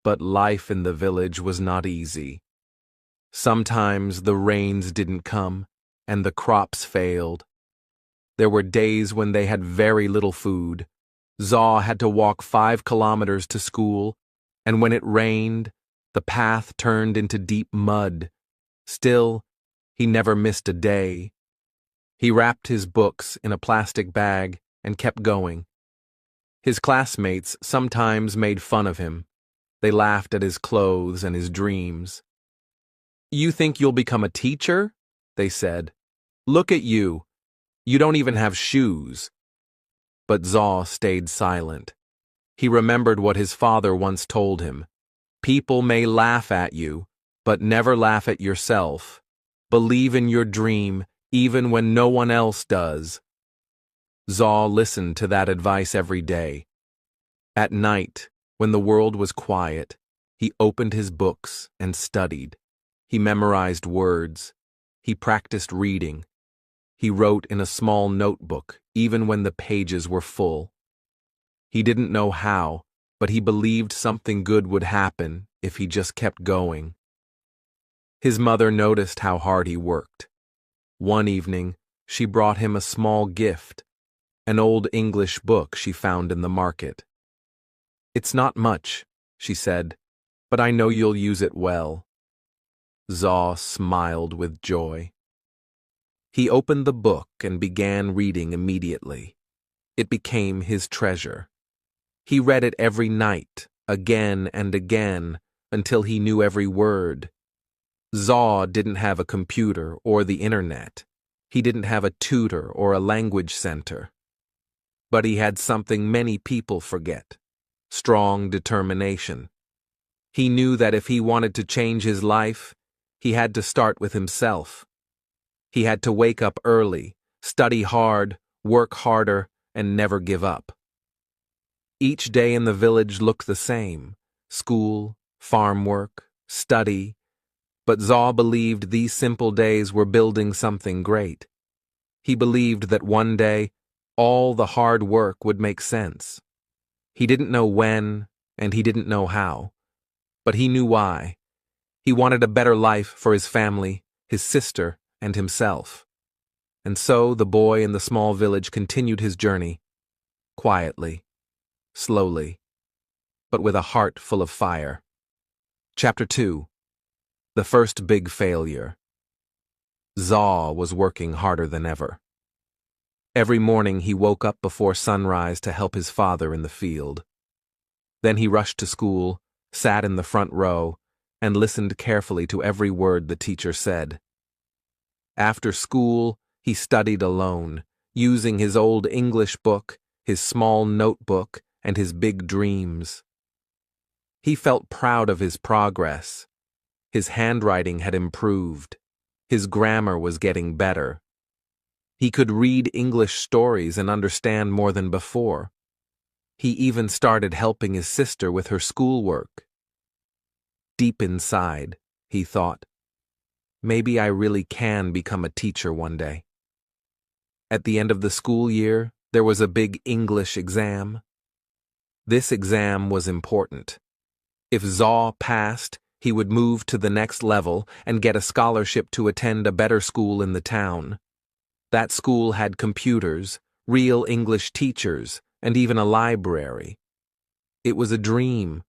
But life in the village was not easy. Sometimes the rains didn't come, and the crops failed. There were days when they had very little food. Zaw had to walk 5 kilometers to school, and when it rained, the path turned into deep mud. Still, he never missed a day. He wrapped his books in a plastic bag and kept going. His classmates sometimes made fun of him. They laughed at his clothes and his dreams. "You think you'll become a teacher?" they said. "Look at you. You don't even have shoes." But Zaw stayed silent. He remembered what his father once told him. "People may laugh at you, but never laugh at yourself. Believe in your dream, even when no one else does." Zaw listened to that advice every day. At night, when the world was quiet, he opened his books and studied. He memorized words. He practiced reading. He wrote in a small notebook, even when the pages were full. He didn't know how, but he believed something good would happen if he just kept going. His mother noticed how hard he worked. One evening, she brought him a small gift, an old English book she found in the market. "It's not much," she said, "but I know you'll use it well." Zaw smiled with joy. He opened the book and began reading immediately. It became his treasure. He read it every night, again and again, until he knew every word. Zaw didn't have a computer or the internet. He didn't have a tutor or a language center. But he had something many people forget: strong determination. He knew that if he wanted to change his life, he had to start with himself. He had to wake up early, study hard, work harder, and never give up. Each day in the village looked the same: school, farm work, study. But Zaw believed these simple days were building something great. He believed that one day, all the hard work would make sense. He didn't know when, and he didn't know how. But he knew why. He wanted a better life for his family, his sister, and himself. And so the boy in the small village continued his journey, quietly, slowly, but with a heart full of fire. Chapter 2. The First Big Failure. Zaw was working harder than ever. Every morning he woke up before sunrise to help his father in the field. Then he rushed to school, sat in the front row, and listened carefully to every word the teacher said. After school, he studied alone, using his old English book, his small notebook, and his big dreams. He felt proud of his progress. His handwriting had improved. His grammar was getting better. He could read English stories and understand more than before. He even started helping his sister with her schoolwork. Deep inside, he thought, maybe I really can become a teacher one day. At the end of the school year, there was a big English exam. This exam was important. If Zaw passed, he would move to the next level and get a scholarship to attend a better school in the town. That school had computers, real English teachers, and even a library. It was a dream.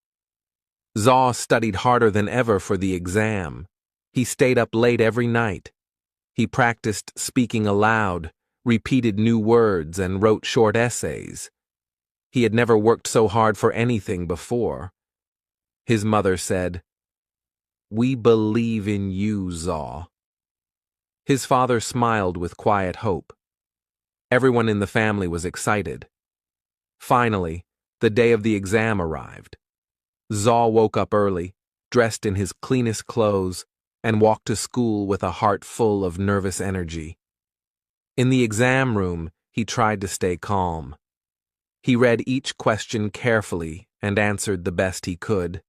Zaw studied harder than ever for the exam. He stayed up late every night. He practiced speaking aloud, repeated new words, and wrote short essays. He had never worked so hard for anything before. His mother said, "We believe in you, Zaw." His father smiled with quiet hope. Everyone in the family was excited. Finally, the day of the exam arrived. Zaw woke up early, dressed in his cleanest clothes, and walked to school with a heart full of nervous energy. In the exam room, he tried to stay calm. He read each question carefully and answered the best he could.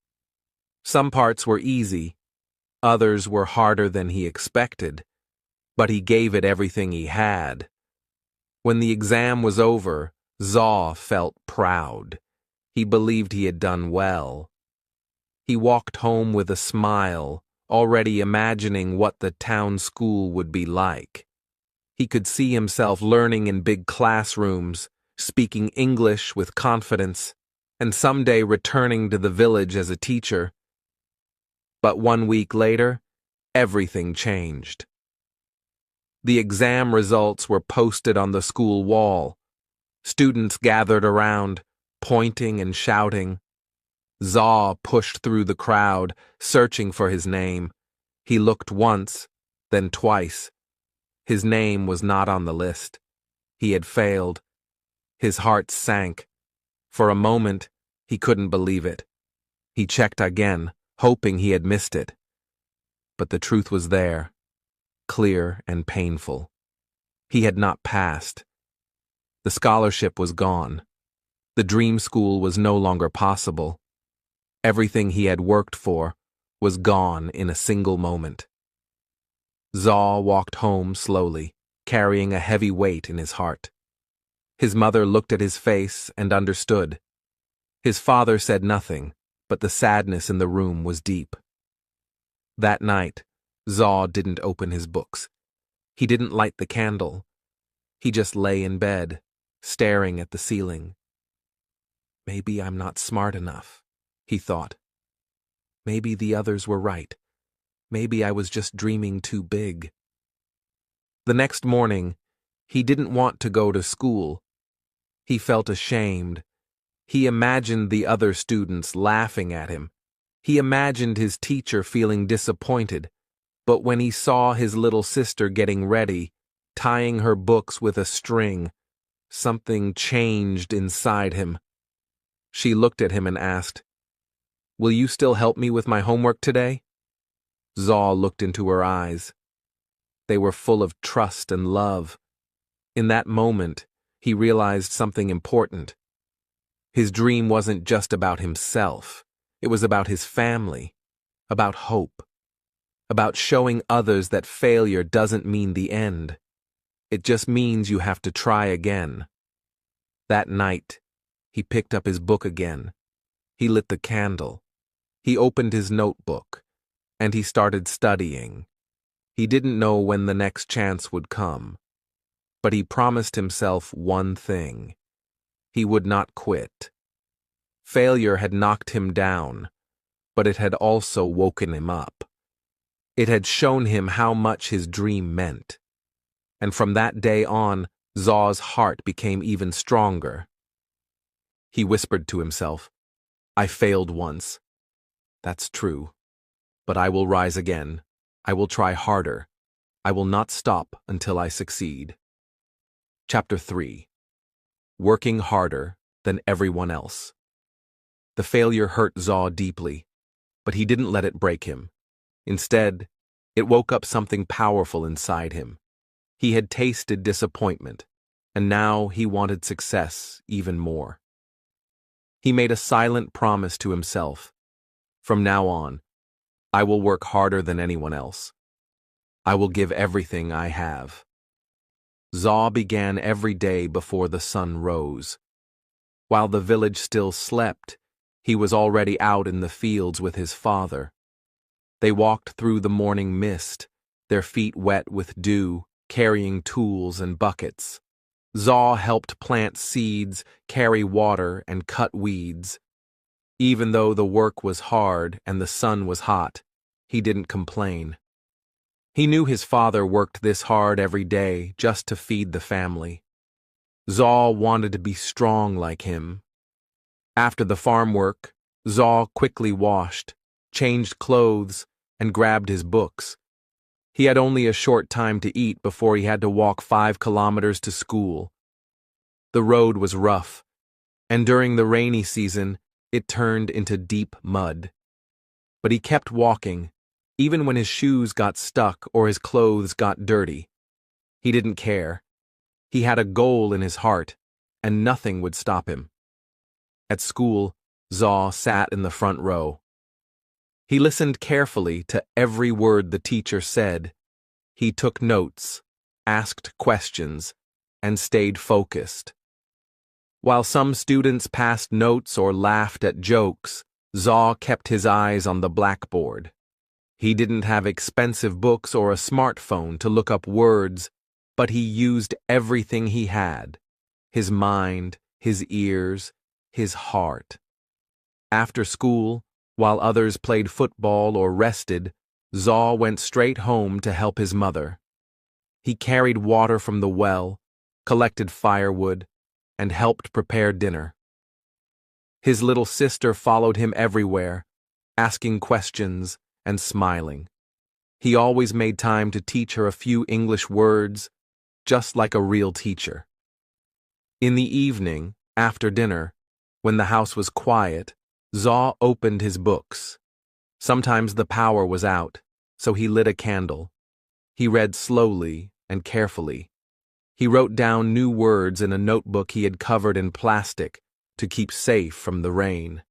Some parts were easy, others were harder than he expected, but he gave it everything he had. When the exam was over, Zaw felt proud. He believed he had done well. He walked home with a smile, already imagining what the town school would be like. He could see himself learning in big classrooms, speaking English with confidence, and someday returning to the village as a teacher. But 1 week later, everything changed. The exam results were posted on the school wall. Students gathered around, pointing and shouting. Zaw pushed through the crowd, searching for his name. He looked once, then twice. His name was not on the list. He had failed. His heart sank. For a moment, he couldn't believe it. He checked again, hoping he had missed it. But the truth was there, clear and painful. He had not passed. The scholarship was gone. The dream school was no longer possible. Everything he had worked for was gone in a single moment. Zaw walked home slowly, carrying a heavy weight in his heart. His mother looked at his face and understood. His father said nothing, but the sadness in the room was deep. That night, Zaw didn't open his books. He didn't light the candle. He just lay in bed, staring at the ceiling. Maybe I'm not smart enough, he thought. Maybe the others were right. Maybe I was just dreaming too big. The next morning, he didn't want to go to school. He felt ashamed. He imagined the other students laughing at him. He imagined his teacher feeling disappointed. But when he saw his little sister getting ready, tying her books with a string, something changed inside him. She looked at him and asked, "Will you still help me with my homework today?" Zaw looked into her eyes. They were full of trust and love. In that moment, he realized something important. His dream wasn't just about himself. It was about his family, about hope, about showing others that failure doesn't mean the end. It just means you have to try again. That night, he picked up his book again. He lit the candle. He opened his notebook, and he started studying. He didn't know when the next chance would come, but he promised himself one thing. He would not quit. Failure had knocked him down, but it had also woken him up. It had shown him how much his dream meant. And from that day on, Zaw's heart became even stronger. He whispered to himself, "I failed once. That's true. But I will rise again. I will try harder. I will not stop until I succeed. Chapter 3. Working harder than everyone else. The failure hurt Zaw deeply, but he didn't let it break him. Instead, it woke up something powerful inside him. He had tasted disappointment, and now he wanted success even more. He made a silent promise to himself. From now on, I will work harder than anyone else. I will give everything I have. Zaw began every day before the sun rose. While the village still slept, he was already out in the fields with his father. They walked through the morning mist, their feet wet with dew, carrying tools and buckets. Zaw helped plant seeds, carry water, and cut weeds. Even though the work was hard and the sun was hot, he didn't complain. He knew his father worked this hard every day just to feed the family. Zaw wanted to be strong like him. After the farm work, Zaw quickly washed, changed clothes, and grabbed his books. He had only a short time to eat before he had to walk 5 kilometers to school. The road was rough, and during the rainy season, it turned into deep mud. But he kept walking, even when his shoes got stuck or his clothes got dirty. He didn't care. He had a goal in his heart, and nothing would stop him. At school, Zaw sat in the front row. He listened carefully to every word the teacher said. He took notes, asked questions, and stayed focused. While some students passed notes or laughed at jokes, Zaw kept his eyes on the blackboard. He didn't have expensive books or a smartphone to look up words, but he used everything he had: his mind, his ears, his heart. After school, while others played football or rested, Zaw went straight home to help his mother. He carried water from the well, collected firewood, and helped prepare dinner. His little sister followed him everywhere, asking questions and smiling. He always made time to teach her a few English words, just like a real teacher. In the evening, after dinner, when the house was quiet, Zaw opened his books. Sometimes the power was out, so he lit a candle. He read slowly and carefully. He wrote down new words in a notebook he had covered in plastic to keep safe from the rain.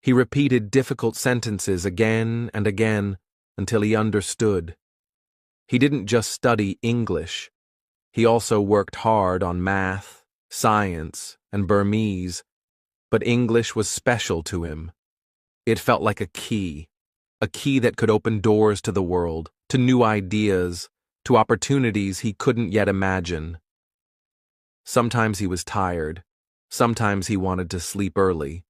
He repeated difficult sentences again and again until he understood. He didn't just study English. He also worked hard on math, science, and Burmese, but English was special to him. It felt like a key that could open doors to the world, to new ideas, to opportunities he couldn't yet imagine. Sometimes he was tired, sometimes he wanted to sleep early,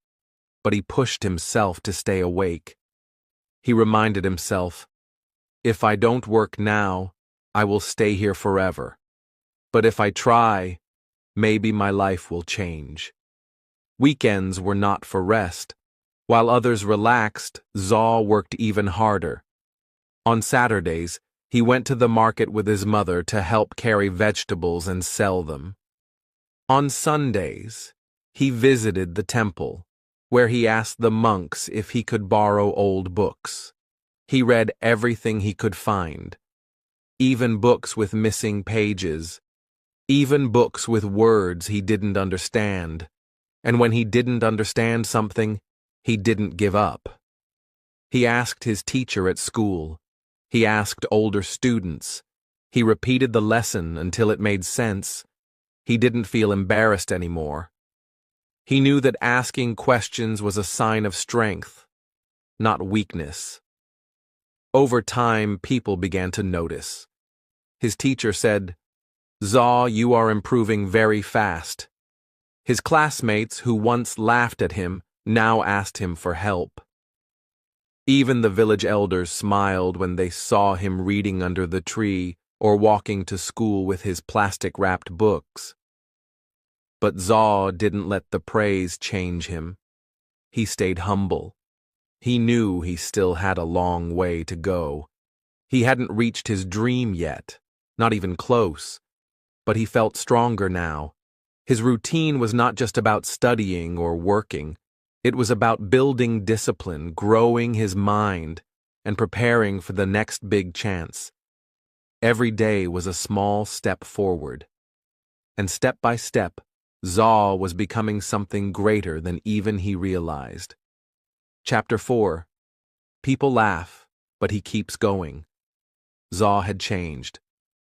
but he pushed himself to stay awake. He reminded himself, if I don't work now, I will stay here forever. But if I try, maybe my life will change. Weekends were not for rest. While others relaxed, Zaw worked even harder. On Saturdays, he went to the market with his mother to help carry vegetables and sell them. On Sundays, he visited the temple, where he asked the monks if he could borrow old books. He read everything he could find, even books with missing pages, even books with words he didn't understand. And when he didn't understand something, he didn't give up. He asked his teacher at school. He asked older students. He repeated the lesson until it made sense. He didn't feel embarrassed anymore. He knew that asking questions was a sign of strength, not weakness. Over time, people began to notice. His teacher said, "Zaw, you are improving very fast." His classmates, who once laughed at him, now asked him for help. Even the village elders smiled when they saw him reading under the tree or walking to school with his plastic-wrapped books. But Zaw didn't let the praise change him. He stayed humble. He knew he still had a long way to go. He hadn't reached his dream yet, not even close, but he felt stronger now. His routine was not just about studying or working. It was about building discipline, growing his mind, and preparing for the next big chance. Every day was a small step forward. And step by step, Zaw was becoming something greater than even he realized. Chapter 4. People laugh, but he keeps going. Zaw had changed.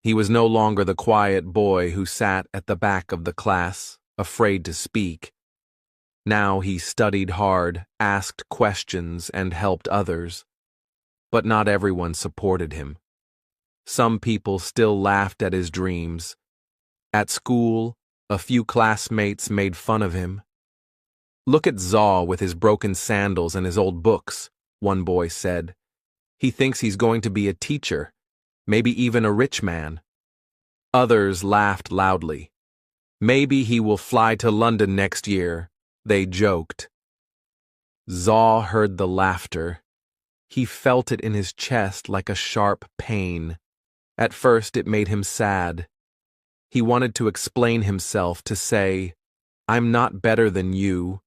He was no longer the quiet boy who sat at the back of the class, afraid to speak. Now he studied hard, asked questions, and helped others. But not everyone supported him. Some people still laughed at his dreams. At school, a few classmates made fun of him. "Look at Zaw with his broken sandals and his old books," one boy said. "He thinks he's going to be a teacher, maybe even a rich man." Others laughed loudly. "Maybe he will fly to London next year," they joked. Zaw heard the laughter. He felt it in his chest like a sharp pain. At first it made him sad. He wanted to explain himself, to say, "I'm not better than you.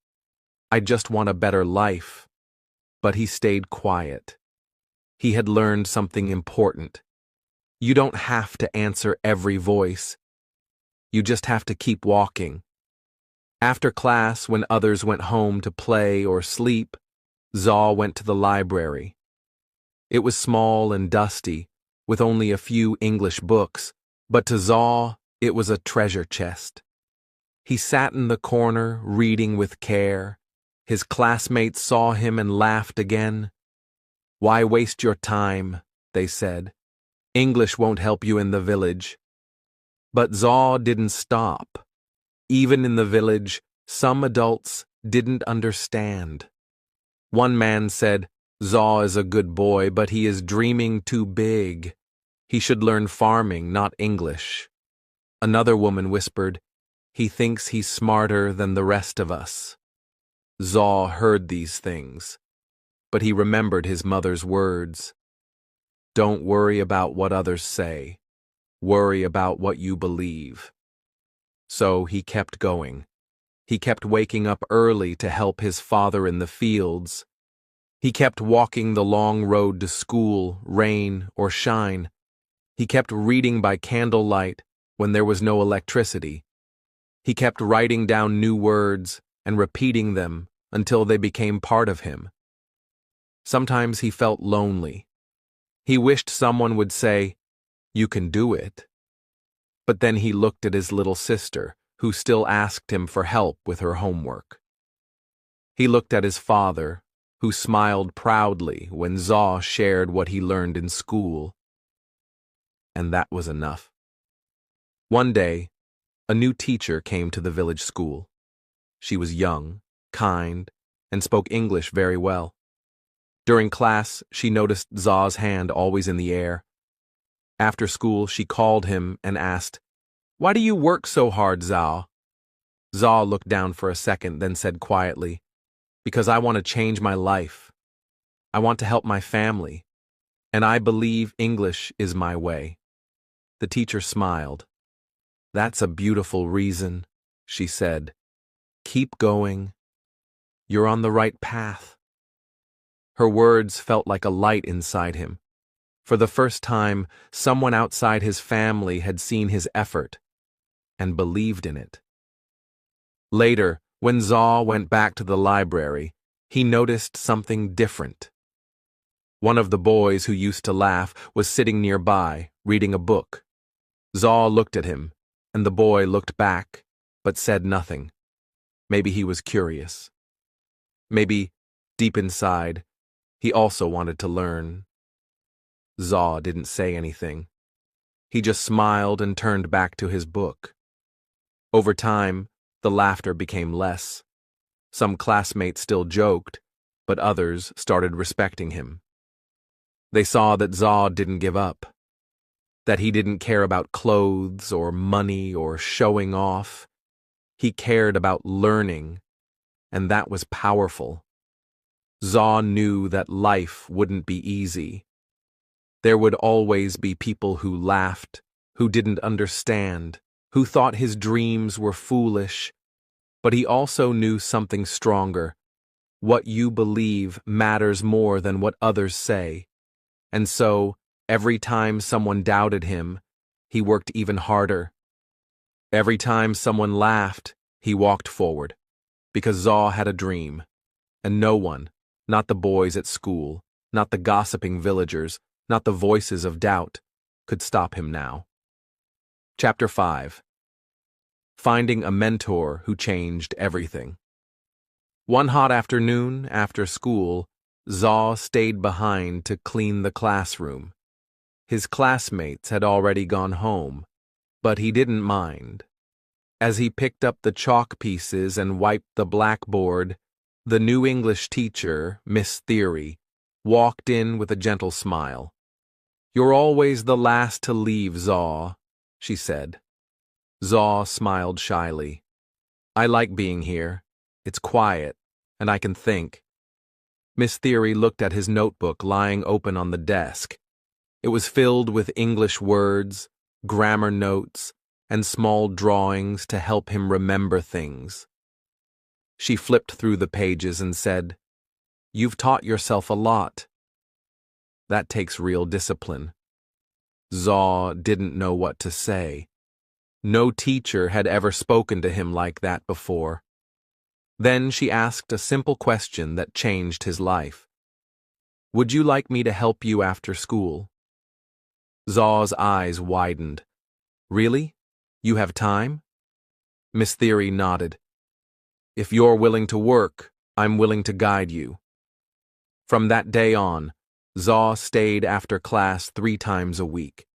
I just want a better life." But he stayed quiet. He had learned something important. You don't have to answer every voice. You just have to keep walking. After class, when others went home to play or sleep, Zaw went to the library. It was small and dusty, with only a few English books, but to Zaw, it was a treasure chest. He sat in the corner, reading with care. His classmates saw him and laughed again. "Why waste your time?" they said. "English won't help you in the village." But Zaw didn't stop. Even in the village, some adults didn't understand. One man said, "Zaw is a good boy, but he is dreaming too big. He should learn farming, not English." Another woman whispered, "He thinks he's smarter than the rest of us." Zaw heard these things, but he remembered his mother's words. "Don't worry about what others say. Worry about what you believe." So he kept going. He kept waking up early to help his father in the fields. He kept walking the long road to school, rain or shine. He kept reading by candlelight when there was no electricity. He kept writing down new words and repeating them until they became part of him. Sometimes he felt lonely. He wished someone would say, "You can do it." But then he looked at his little sister, who still asked him for help with her homework. He looked at his father, who smiled proudly when Zaw shared what he learned in school. And that was enough. One day, a new teacher came to the village school. She was young, kind, and spoke English very well. During class, she noticed Zaw's hand always in the air. After school, she called him and asked, "Why do you work so hard, Zaw?" Zaw looked down for a second, then said quietly, "Because I want to change my life. I want to help my family, and I believe English is my way." The teacher smiled. "That's a beautiful reason," she said. "Keep going. You're on the right path." Her words felt like a light inside him. For the first time, someone outside his family had seen his effort and believed in it. Later, when Zaw went back to the library, he noticed something different. One of the boys who used to laugh was sitting nearby, reading a book. Zaw looked at him, and the boy looked back, but said nothing. Maybe he was curious. Maybe, deep inside, he also wanted to learn. Zaw didn't say anything. He just smiled and turned back to his book. Over time, the laughter became less. Some classmates still joked, but others started respecting him. They saw that Zaw didn't give up, that he didn't care about clothes or money or showing off. He cared about learning, and that was powerful. Zaw knew that life wouldn't be easy. There would always be people who laughed, who didn't understand, who thought his dreams were foolish. But he also knew something stronger. What you believe matters more than what others say. And so, every time someone doubted him, he worked even harder. Every time someone laughed, he walked forward. Because Zaw had a dream. And no one, not the boys at school, not the gossiping villagers, not the voices of doubt, could stop him now. Chapter 5. Finding a mentor who changed everything. One hot afternoon, after school, Zaw stayed behind to clean the classroom. His classmates had already gone home, but he didn't mind. As he picked up the chalk pieces and wiped the blackboard, the new English teacher, Miss Theory, walked in with a gentle smile. "You're always the last to leave, Zaw," she said. Zaw smiled shyly. "I like being here. It's quiet, and I can think." Miss Theory looked at his notebook lying open on the desk. It was filled with English words, grammar notes, and small drawings to help him remember things. She flipped through the pages and said, "You've taught yourself a lot." "That takes real discipline." Zaw didn't know what to say. No teacher had ever spoken to him like that before. Then she asked a simple question that changed his life. "Would you like me to help you after school?" Zaw's eyes widened. "Really? You have time?" Miss Theory nodded. "If you're willing to work, I'm willing to guide you." From that day on, Zaw stayed after class 3 times a week.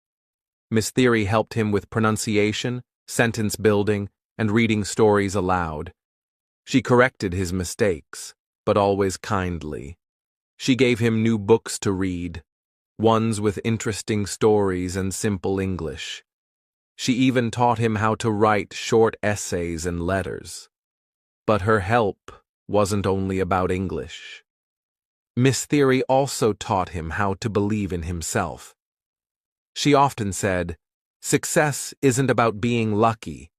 Miss Theory helped him with pronunciation, sentence building, and reading stories aloud. She corrected his mistakes, but always kindly. She gave him new books to read, ones with interesting stories and simple English. She even taught him how to write short essays and letters. But her help wasn't only about English. Miss Theory also taught him how to believe in himself. She often said, "Success isn't about being lucky.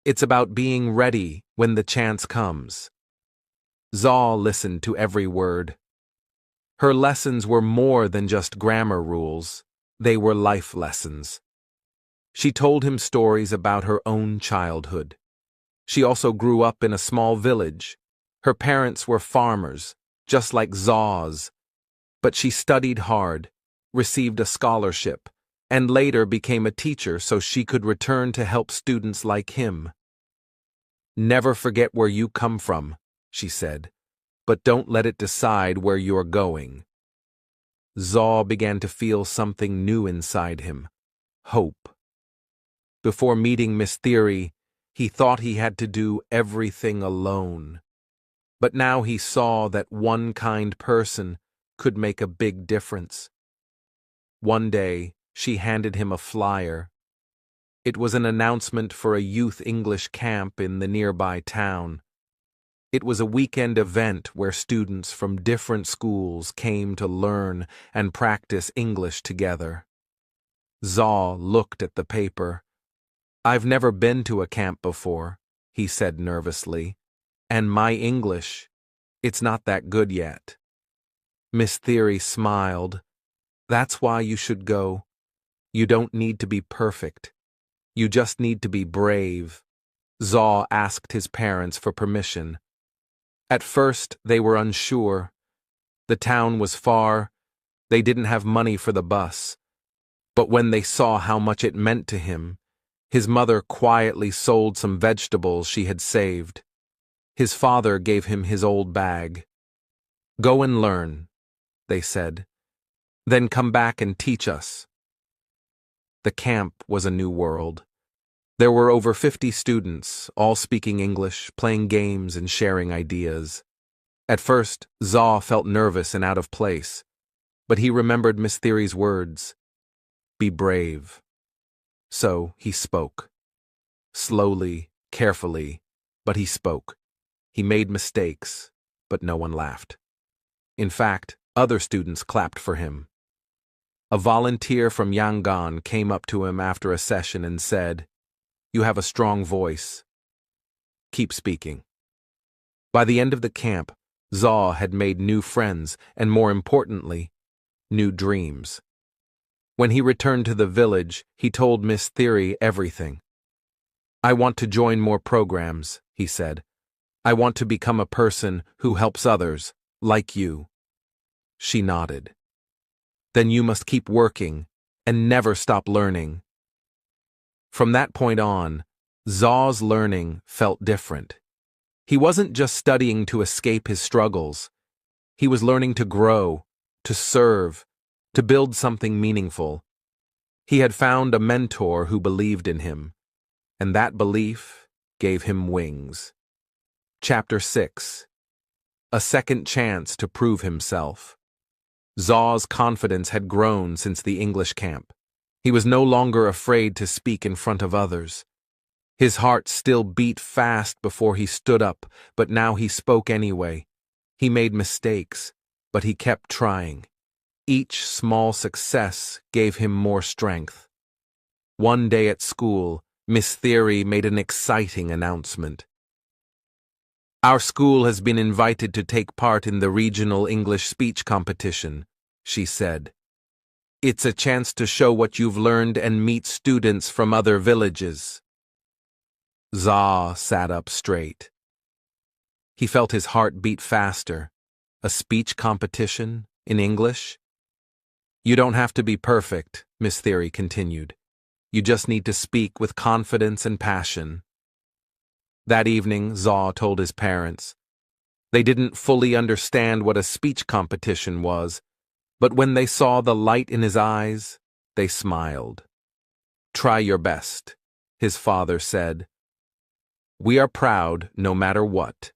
It's about being ready when the chance comes." Zaw listened to every word. Her lessons were more than just grammar rules. They were life lessons. She told him stories about her own childhood. She also grew up in a small village. Her parents were farmers, just like Zaw's. But she studied hard, received a scholarship, and later became a teacher so she could return to help students like him. "Never forget where you come from," she said, "but don't let it decide where you're going." Zaw began to feel something new inside him: hope. Before meeting Miss Theory, he thought he had to do everything alone. But now he saw that one kind person could make a big difference. One day, she handed him a flyer. It was an announcement for a youth English camp in the nearby town. It was a weekend event where students from different schools came to learn and practice English together. Zaw looked at the paper. "I've never been to a camp before," he said nervously, "and my English, it's not that good yet." Miss Theory smiled. "That's why you should go. You don't need to be perfect. You just need to be brave." Zaw asked his parents for permission. At first, they were unsure. The town was far. They didn't have money for the bus. But when they saw how much it meant to him, his mother quietly sold some vegetables she had saved. His father gave him his old bag. "Go and learn," they said. "Then come back and teach us." The camp was a new world. There were over 50 students, all speaking English, playing games and sharing ideas. At first, Zaw felt nervous and out of place, but he remembered Miss Theory's words: "Be brave." So he spoke. Slowly, carefully, but he spoke. He made mistakes, but no one laughed. In fact, other students clapped for him. A volunteer from Yangon came up to him after a session and said, "You have a strong voice. Keep speaking." By the end of the camp, Zaw had made new friends and, more importantly, new dreams. When he returned to the village, he told Miss Theory everything. "I want to join more programs," he said. "I want to become a person who helps others, like you." She nodded. "Then you must keep working and never stop learning." From that point on, Zaw's learning felt different. He wasn't just studying to escape his struggles. He was learning to grow, to serve, to build something meaningful. He had found a mentor who believed in him, and that belief gave him wings. Chapter 6. A second chance to prove himself. Zaw's confidence had grown since the English camp. He was no longer afraid to speak in front of others. His heart still beat fast before he stood up, but now he spoke anyway. He made mistakes, but he kept trying. Each small success gave him more strength. One day at school, Miss Theory made an exciting announcement. "Our school has been invited to take part in the regional English speech competition," she said. "It's a chance to show what you've learned and meet students from other villages." Zaw sat up straight. He felt his heart beat faster. A speech competition in English? "You don't have to be perfect," Miss Theory continued. "You just need to speak with confidence and passion." That evening, Zaw told his parents. They didn't fully understand what a speech competition was, but when they saw the light in his eyes, they smiled. "Try your best," his father said. "We are proud no matter what."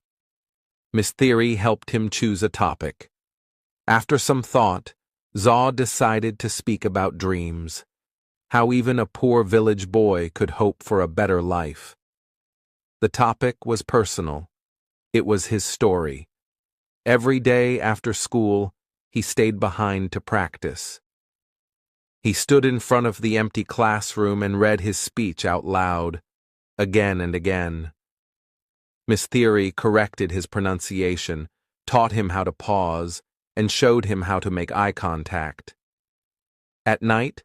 Miss Theory helped him choose a topic. After some thought, Zaw decided to speak about dreams, how even a poor village boy could hope for a better life. The topic was personal. It was his story. Every day after school, he stayed behind to practice. He stood in front of the empty classroom and read his speech out loud, again and again. Miss Theory corrected his pronunciation, taught him how to pause, and showed him how to make eye contact. At night,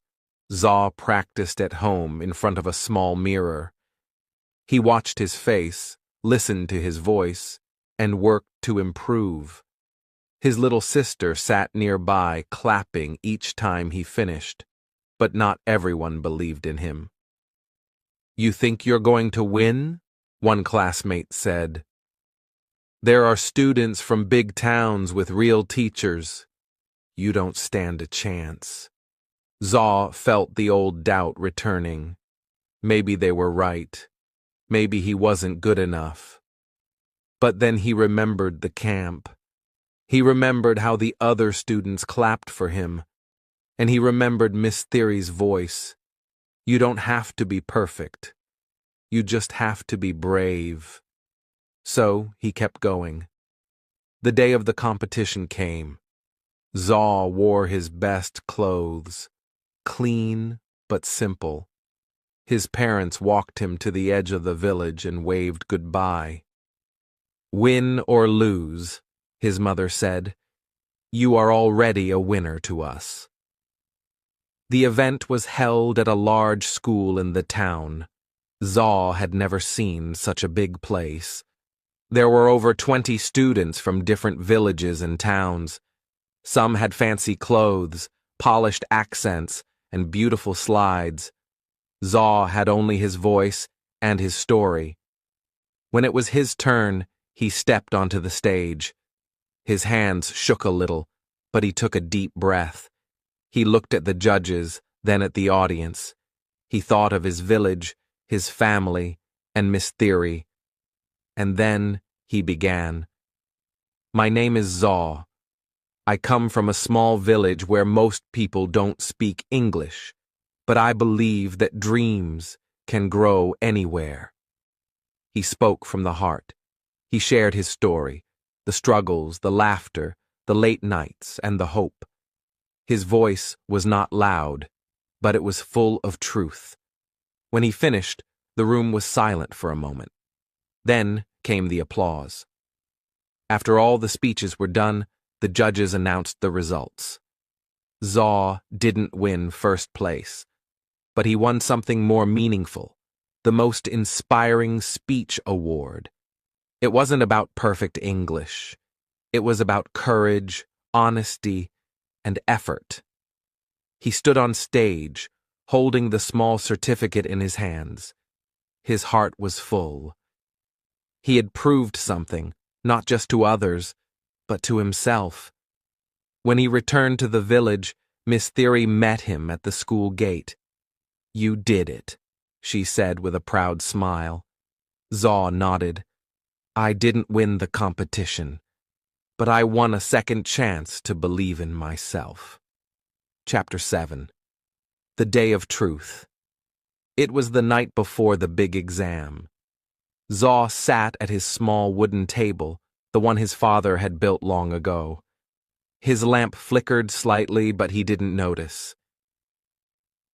Zaw practiced at home in front of a small mirror. He watched his face, listened to his voice, and worked to improve. His little sister sat nearby, clapping each time he finished, but not everyone believed in him. "You think you're going to win?" one classmate said. "There are students from big towns with real teachers. You don't stand a chance." Zaw felt the old doubt returning. Maybe they were right. Maybe he wasn't good enough. But then he remembered the camp. He remembered how the other students clapped for him. And he remembered Miss Theory's voice. "You don't have to be perfect. You just have to be brave." So he kept going. The day of the competition came. Zaw wore his best clothes, clean but simple. His parents walked him to the edge of the village and waved goodbye. "Win or lose," his mother said, "you are already a winner to us." The event was held at a large school in the town. Zaw had never seen such a big place. There were over 20 students from different villages and towns. Some had fancy clothes, polished accents, and beautiful slides. Zaw had only his voice and his story. When it was his turn, he stepped onto the stage. His hands shook a little, but he took a deep breath. He looked at the judges, then at the audience. He thought of his village, his family, and Miss Theory. And then he began. "My name is Zaw. I come from a small village where most people don't speak English, but I believe that dreams can grow anywhere." He spoke from the heart. He shared his story, the struggles, the laughter, the late nights, and the hope. His voice was not loud, but it was full of truth. When he finished, the room was silent for a moment. Then came the applause. After all the speeches were done, the judges announced the results. Zaw didn't win first place, but he won something more meaningful, the most inspiring speech award. It wasn't about perfect English. It was about courage, honesty, and effort. He stood on stage, holding the small certificate in his hands. His heart was full. He had proved something, not just to others, but to himself. When he returned to the village, Miss Theory met him at the school gate. "You did it," she said with a proud smile. Zaw nodded. "I didn't win the competition, but I won a second chance to believe in myself." Chapter 7. The Day of Truth. It was the night before the big exam. Zaw sat at his small wooden table, the one his father had built long ago. His lamp flickered slightly, but he didn't notice.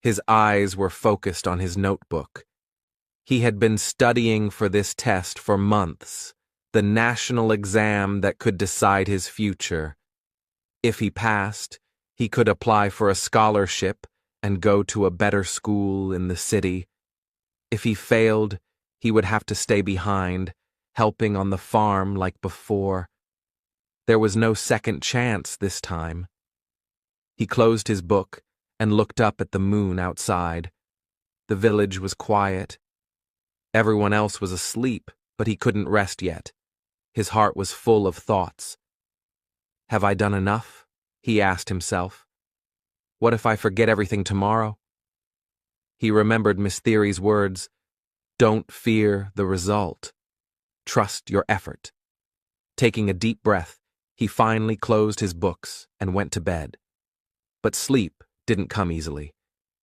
His eyes were focused on his notebook. He had been studying for this test for months, the national exam that could decide his future. If he passed, he could apply for a scholarship and go to a better school in the city. If he failed, he would have to stay behind, helping on the farm like before. There was no second chance this time. He closed his book and looked up at the moon outside. The village was quiet. Everyone else was asleep, but he couldn't rest yet. His heart was full of thoughts. "Have I done enough?" he asked himself. "What if I forget everything tomorrow?" He remembered Miss Theory's words, "Don't fear the result. Trust your effort." Taking a deep breath, he finally closed his books and went to bed. But sleep didn't come easily.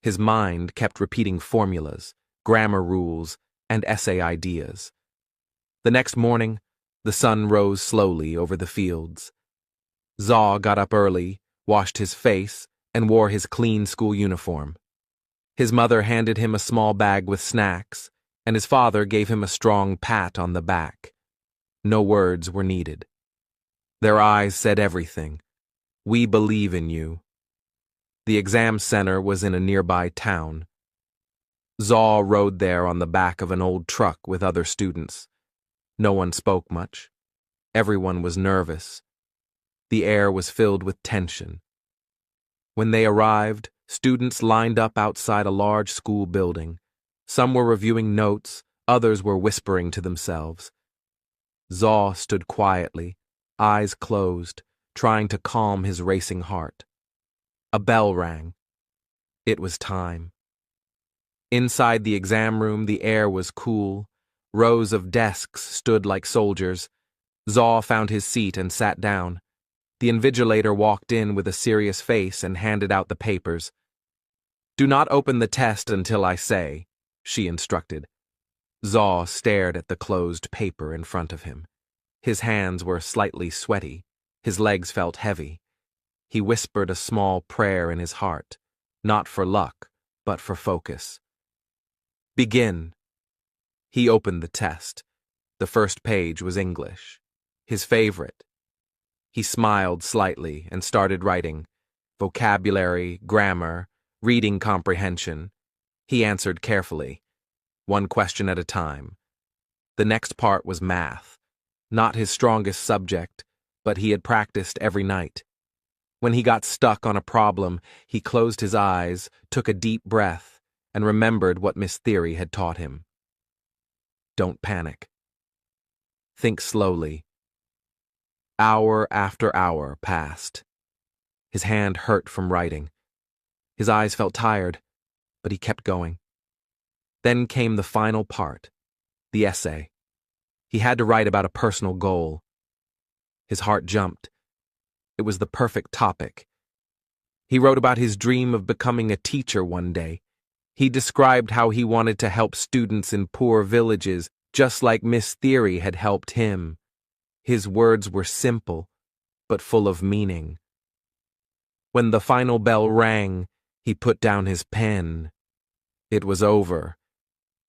His mind kept repeating formulas, grammar rules, and essay ideas. The next morning, the sun rose slowly over the fields. Zaw got up early, washed his face, and wore his clean school uniform. His mother handed him a small bag with snacks, and his father gave him a strong pat on the back. No words were needed. Their eyes said everything. "We believe in you." The exam center was in a nearby town. Zaw rode there on the back of an old truck with other students. No one spoke much. Everyone was nervous. The air was filled with tension. When they arrived, students lined up outside a large school building. Some were reviewing notes, others were whispering to themselves. Zaw stood quietly, eyes closed, trying to calm his racing heart. A bell rang. It was time. Inside the exam room, the air was cool. Rows of desks stood like soldiers. Zaw found his seat and sat down. The invigilator walked in with a serious face and handed out the papers. "Do not open the test until I say," she instructed. Zaw stared at the closed paper in front of him. His hands were slightly sweaty. His legs felt heavy. He whispered a small prayer in his heart, not for luck, but for focus. "Begin." He opened the test. The first page was English, his favorite. He smiled slightly and started writing. Vocabulary, grammar, reading comprehension. He answered carefully, one question at a time. The next part was math. Not his strongest subject, but he had practiced every night. When he got stuck on a problem, he closed his eyes, took a deep breath, and remembered what Miss Theory had taught him. Don't panic. Think slowly. Hour after hour passed. His hand hurt from writing. His eyes felt tired, but he kept going. Then came the final part, the essay. He had to write about a personal goal. His heart jumped. It was the perfect topic. He wrote about his dream of becoming a teacher one day. He described how he wanted to help students in poor villages, just like Miss Theory had helped him. His words were simple, but full of meaning. When the final bell rang, he put down his pen. It was over.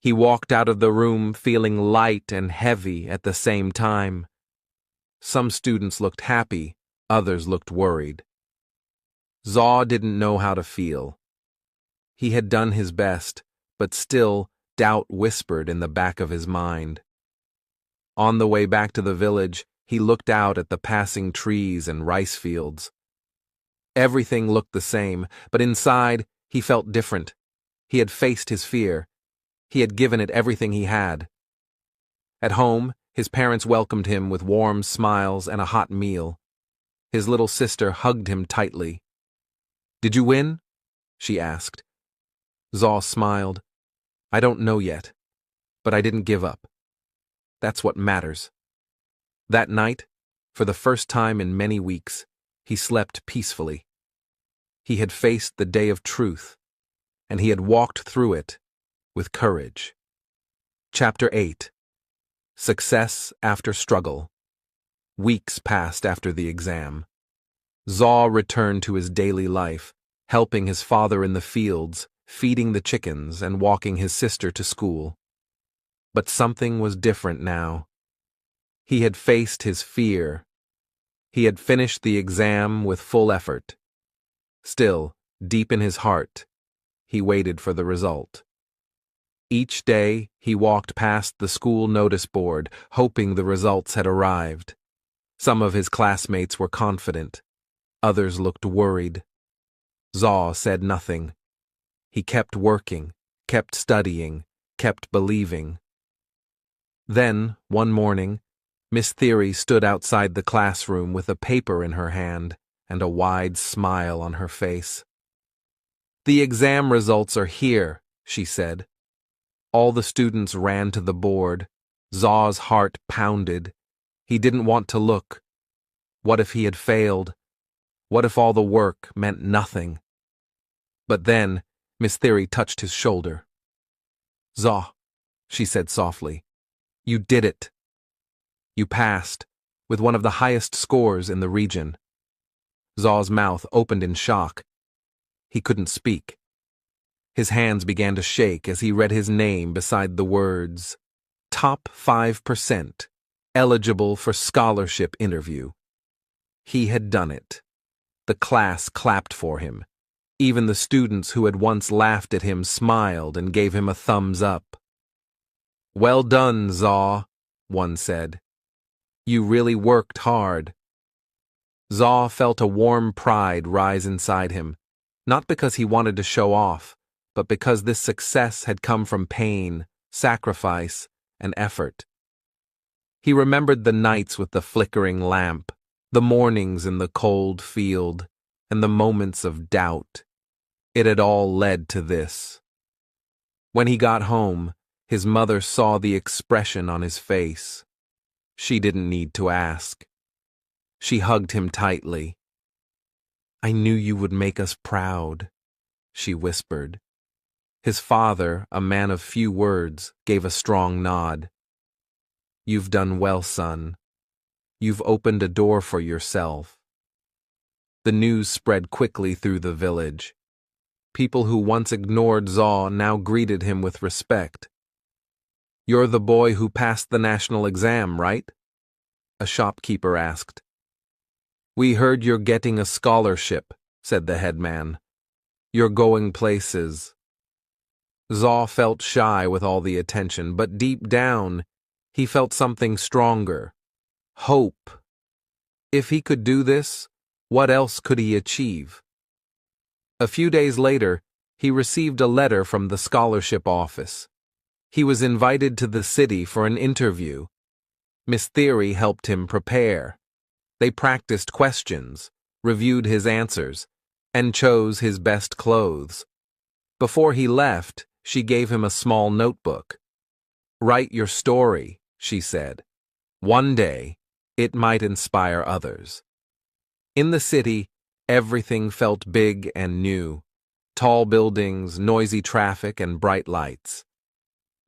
He walked out of the room feeling light and heavy at the same time. Some students looked happy, others looked worried. Zaw didn't know how to feel. He had done his best, but still, doubt whispered in the back of his mind. On the way back to the village, he looked out at the passing trees and rice fields. Everything looked the same, but inside, he felt different. He had faced his fear. He had given it everything he had. At home, his parents welcomed him with warm smiles and a hot meal. His little sister hugged him tightly. "Did you win?" she asked. Zaw smiled. "I don't know yet, but I didn't give up. That's what matters." That night, for the first time in many weeks, he slept peacefully. He had faced the day of truth, and he had walked through it with courage. Chapter 8. Success After Struggle. Weeks passed after the exam. Zaw returned to his daily life, helping his father in the fields, feeding the chickens, and walking his sister to school. But something was different now. He had faced his fear. He had finished the exam with full effort. Still, deep in his heart, he waited for the result. Each day, he walked past the school notice board, hoping the results had arrived. Some of his classmates were confident. Others looked worried. Zaw said nothing. He kept working, kept studying, kept believing. Then, one morning, Miss Theory stood outside the classroom with a paper in her hand and a wide smile on her face. "The exam results are here," she said. All the students ran to the board. Zaw's heart pounded. He didn't want to look. What if he had failed? What if all the work meant nothing? But then, Miss Theory touched his shoulder. "Zaw," she said softly, "you did it. You passed, with one of the highest scores in the region." Zaw's mouth opened in shock. He couldn't speak. His hands began to shake as he read his name beside the words, "Top 5%, eligible for scholarship interview." He had done it. The class clapped for him. Even the students who had once laughed at him smiled and gave him a thumbs up. "Well done, Zaw," one said. "You really worked hard." Zaw felt a warm pride rise inside him, not because he wanted to show off, but because this success had come from pain, sacrifice, and effort. He remembered the nights with the flickering lamp, the mornings in the cold field, and the moments of doubt. It had all led to this. When he got home, his mother saw the expression on his face. She didn't need to ask. She hugged him tightly. "I knew you would make us proud," she whispered. His father, a man of few words, gave a strong nod. "You've done well, son. You've opened a door for yourself." The news spread quickly through the village. People who once ignored Zaw now greeted him with respect. "You're the boy who passed the national exam, right?" a shopkeeper asked. "We heard you're getting a scholarship," said the headman. "You're going places." Zaw felt shy with all the attention, but deep down, he felt something stronger. Hope. If he could do this, what else could he achieve? A few days later, he received a letter from the scholarship office. He was invited to the city for an interview. Miss Theory helped him prepare. They practiced questions, reviewed his answers, and chose his best clothes. Before he left, she gave him a small notebook. "Write your story," she said. "One day, it might inspire others." In the city, everything felt big and new. Tall buildings, noisy traffic, and bright lights.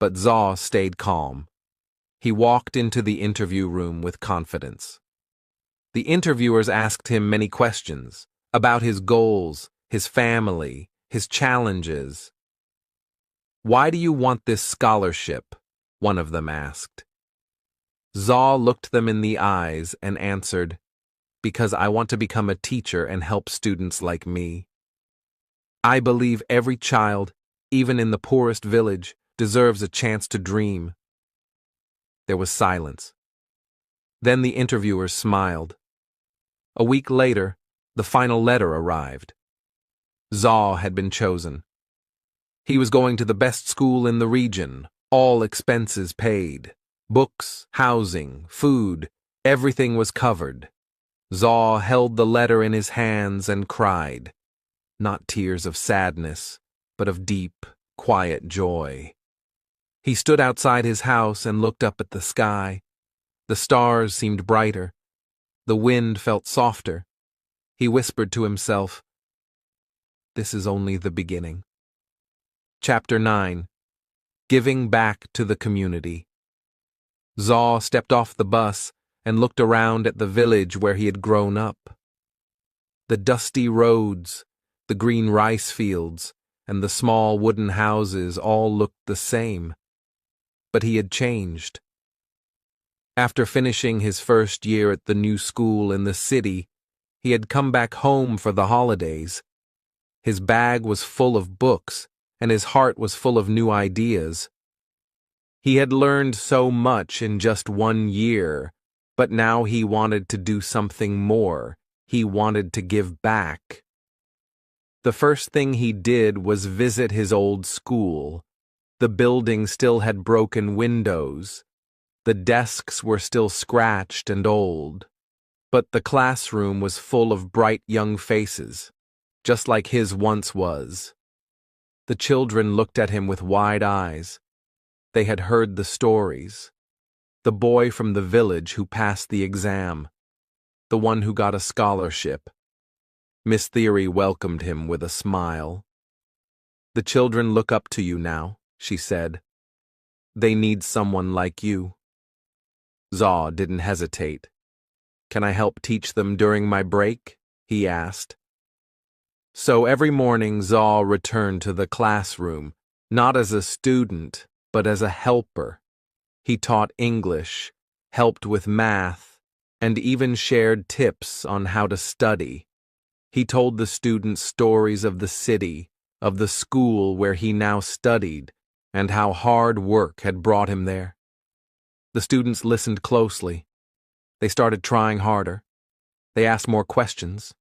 But Zaw stayed calm. He walked into the interview room with confidence. The interviewers asked him many questions about his goals, his family, his challenges. "Why do you want this scholarship?" one of them asked. Zaw looked them in the eyes and answered, "Because I want to become a teacher and help students like me. I believe every child, even in the poorest village, deserves a chance to dream." There was silence. Then the interviewers smiled. A week later, the final letter arrived. Zaw had been chosen. He was going to the best school in the region, all expenses paid. Books, housing, food, everything was covered. Zaw held the letter in his hands and cried. Not tears of sadness, but of deep, quiet joy. He stood outside his house and looked up at the sky. The stars seemed brighter. The wind felt softer. He whispered to himself, "This is only the beginning." Chapter 9. Giving Back to the Community. Zaw stepped off the bus and looked around at the village where he had grown up. The dusty roads, the green rice fields, and the small wooden houses all looked the same. But he had changed. After finishing his first year at the new school in the city, he had come back home for the holidays. His bag was full of books, and his heart was full of new ideas. He had learned so much in just 1 year, but now he wanted to do something more. He wanted to give back. The first thing he did was visit his old school. The building still had broken windows. The desks were still scratched and old. But the classroom was full of bright young faces, just like his once was. The children looked at him with wide eyes. They had heard the stories. The boy from the village who passed the exam. The one who got a scholarship. Miss Theory welcomed him with a smile. "The children look up to you now," she said. "They need someone like you." Zaw didn't hesitate. "Can I help teach them during my break?" he asked. So every morning Zaw returned to the classroom, not as a student, but as a helper. He taught English, helped with math, and even shared tips on how to study. He told the students stories of the city, of the school where he now studied, and how hard work had brought him there. The students listened closely. They started trying harder. They asked more questions.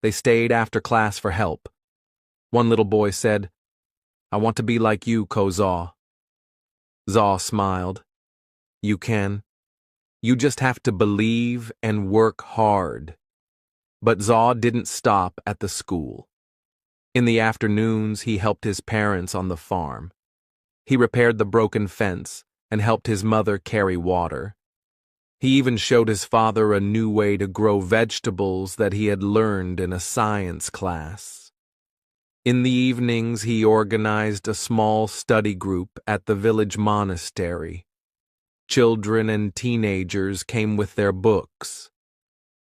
They stayed after class for help. One little boy said, "I want to be like you, Ko Zaw." Zaw smiled. "You can. You just have to believe and work hard." But Zaw didn't stop at the school. In the afternoons, he helped his parents on the farm. He repaired the broken fence and helped his mother carry water. He even showed his father a new way to grow vegetables that he had learned in a science class. In the evenings, he organized a small study group at the village monastery. Children and teenagers came with their books.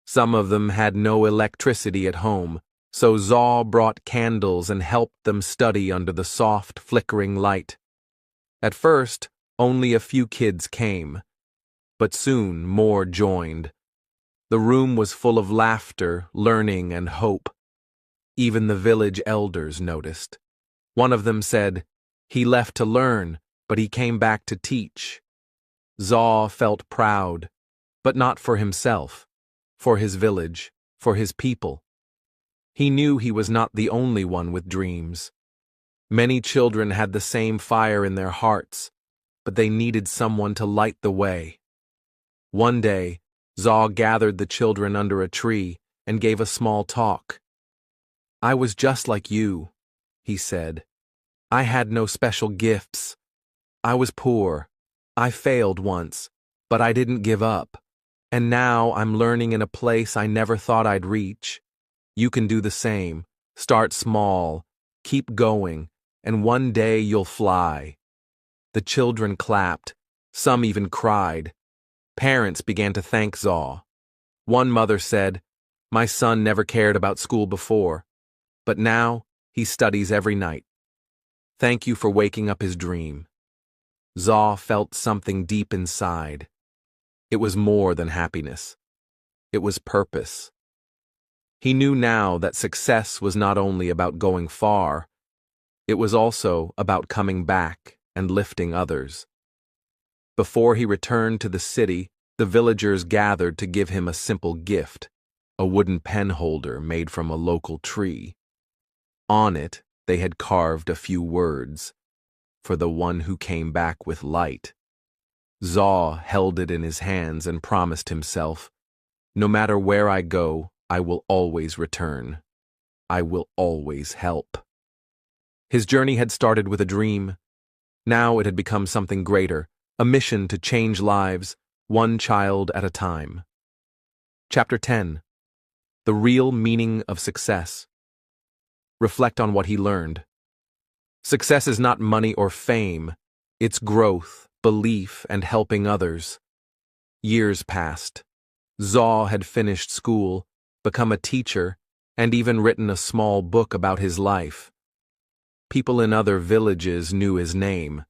Some of them had no electricity at home, so Zaw brought candles and helped them study under the soft, flickering light. At first, only a few kids came, but soon more joined. The room was full of laughter, learning, and hope. Even the village elders noticed. One of them said, "He left to learn, but he came back to teach." Zaw felt proud, but not for himself, for his village, for his people. He knew he was not the only one with dreams. Many children had the same fire in their hearts, but they needed someone to light the way. One day, Zaw gathered the children under a tree and gave a small talk. "I was just like you," he said. "I had no special gifts. I was poor. I failed once, but I didn't give up. And now I'm learning in a place I never thought I'd reach. You can do the same. Start small, keep going, and one day you'll fly." The children clapped. Some even cried. Parents began to thank Zaw. One mother said, "My son never cared about school before, but now he studies every night. Thank you for waking up his dream." Zaw felt something deep inside. It was more than happiness. It was purpose. He knew now that success was not only about going far, it was also about coming back and lifting others. Before he returned to the city, the villagers gathered to give him a simple gift, a wooden pen holder made from a local tree. On it, they had carved a few words, "For the one who came back with light." Zaw held it in his hands and promised himself, "No matter where I go, I will always return. I will always help." His journey had started with a dream. Now it had become something greater, a mission to change lives, one child at a time. Chapter 10. The Real Meaning of Success. Reflect on what he learned. Success is not money or fame. It's growth, belief, and helping others. Years passed. Zaw had finished school, become a teacher, and even written a small book about his life. People in other villages knew his name.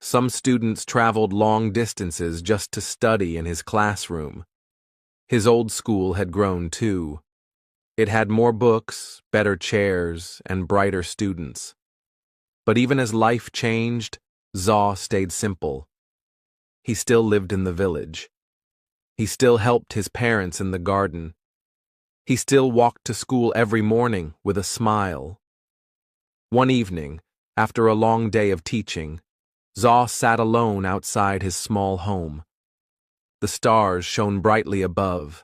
Some students traveled long distances just to study in his classroom. His old school had grown too. It had more books, better chairs, and brighter students. But even as life changed, Zaw stayed simple. He still lived in the village. He still helped his parents in the garden. He still walked to school every morning with a smile. One evening, after a long day of teaching, Zaw sat alone outside his small home. The stars shone brightly above.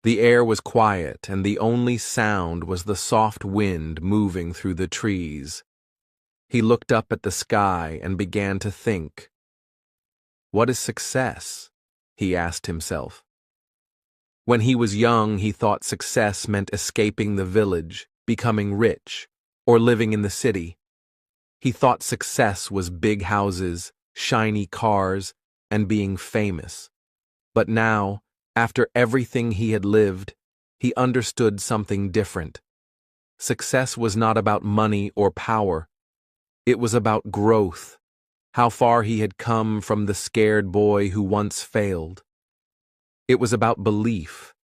The air was quiet, and the only sound was the soft wind moving through the trees. He looked up at the sky and began to think. What is success? He asked himself. When he was young, he thought success meant escaping the village, becoming rich, or living in the city. He thought success was big houses, shiny cars, and being famous. But now, after everything he had lived, he understood something different. Success was not about money or power. It was about growth, how far he had come from the scared boy who once failed. It was about belief,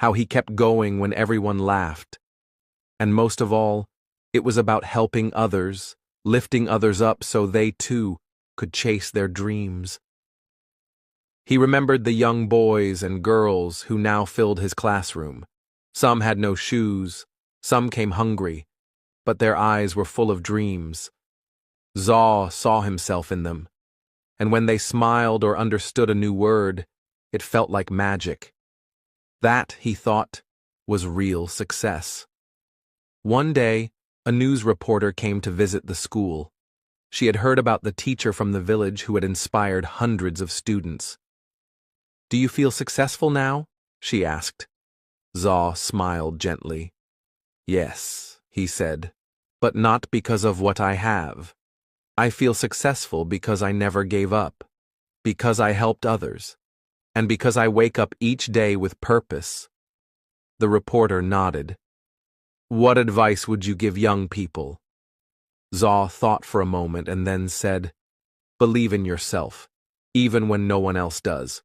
how he kept going when everyone laughed. And most of all, it was about helping others, lifting others up so they too could chase their dreams. He remembered the young boys and girls who now filled his classroom. Some had no shoes, some came hungry, but their eyes were full of dreams. Zaw saw himself in them, and when they smiled or understood a new word, it felt like magic. That, he thought, was real success. One day, a news reporter came to visit the school. She had heard about the teacher from the village who had inspired hundreds of students. "Do you feel successful now?" she asked. Zaw smiled gently. "Yes," he said, "but not because of what I have. I feel successful because I never gave up, because I helped others, and because I wake up each day with purpose." The reporter nodded. "What advice would you give young people?" Zaw thought for a moment and then said, "Believe in yourself, even when no one else does.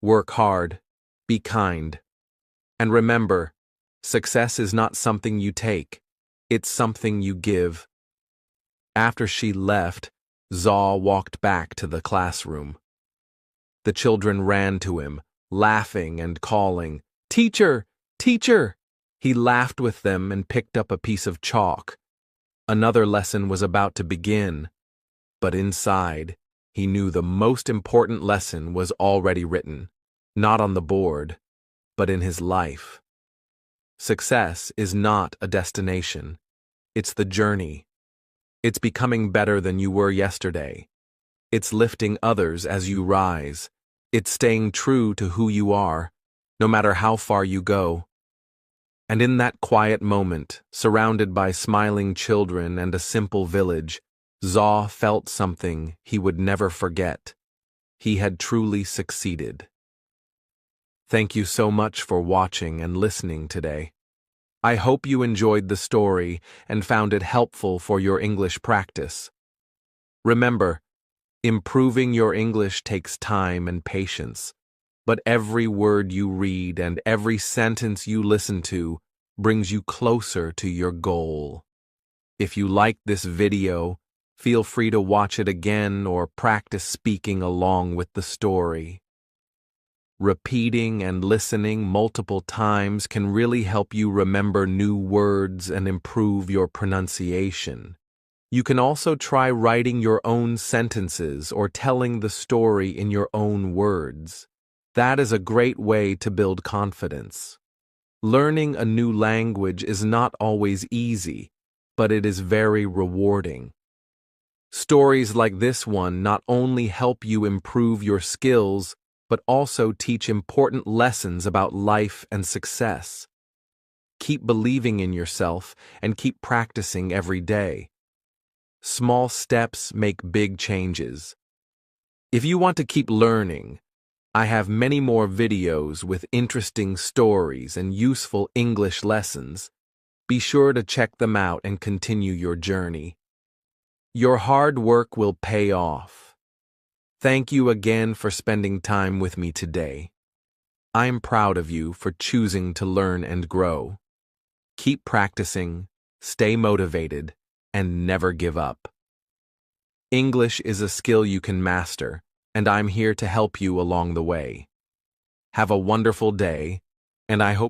Work hard, be kind, and remember, success is not something you take, it's something you give." After she left, Zaw walked back to the classroom. The children ran to him, laughing and calling, "Teacher! Teacher!" He laughed with them and picked up a piece of chalk. Another lesson was about to begin, but inside, he knew the most important lesson was already written, not on the board, but in his life. Success is not a destination. It's the journey. It's becoming better than you were yesterday. It's lifting others as you rise. It's staying true to who you are, no matter how far you go. And in that quiet moment, surrounded by smiling children and a simple village, Zaw felt something he would never forget. He had truly succeeded. Thank you so much for watching and listening today. I hope you enjoyed the story and found it helpful for your English practice. Remember, improving your English takes time and patience, but every word you read and every sentence you listen to brings you closer to your goal. If you liked this video, feel free to watch it again or practice speaking along with the story. Repeating and listening multiple times can really help you remember new words and improve your pronunciation. You can also try writing your own sentences or telling the story in your own words. That is a great way to build confidence. Learning a new language is not always easy, but it is very rewarding. Stories like this one not only help you improve your skills, but also teach important lessons about life and success. Keep believing in yourself and keep practicing every day. Small steps make big changes. If you want to keep learning, I have many more videos with interesting stories and useful English lessons. Be sure to check them out and continue your journey. Your hard work will pay off. Thank you again for spending time with me today. I'm proud of you for choosing to learn and grow. Keep practicing, stay motivated, and never give up. English is a skill you can master, and I'm here to help you along the way. Have a wonderful day, and I hope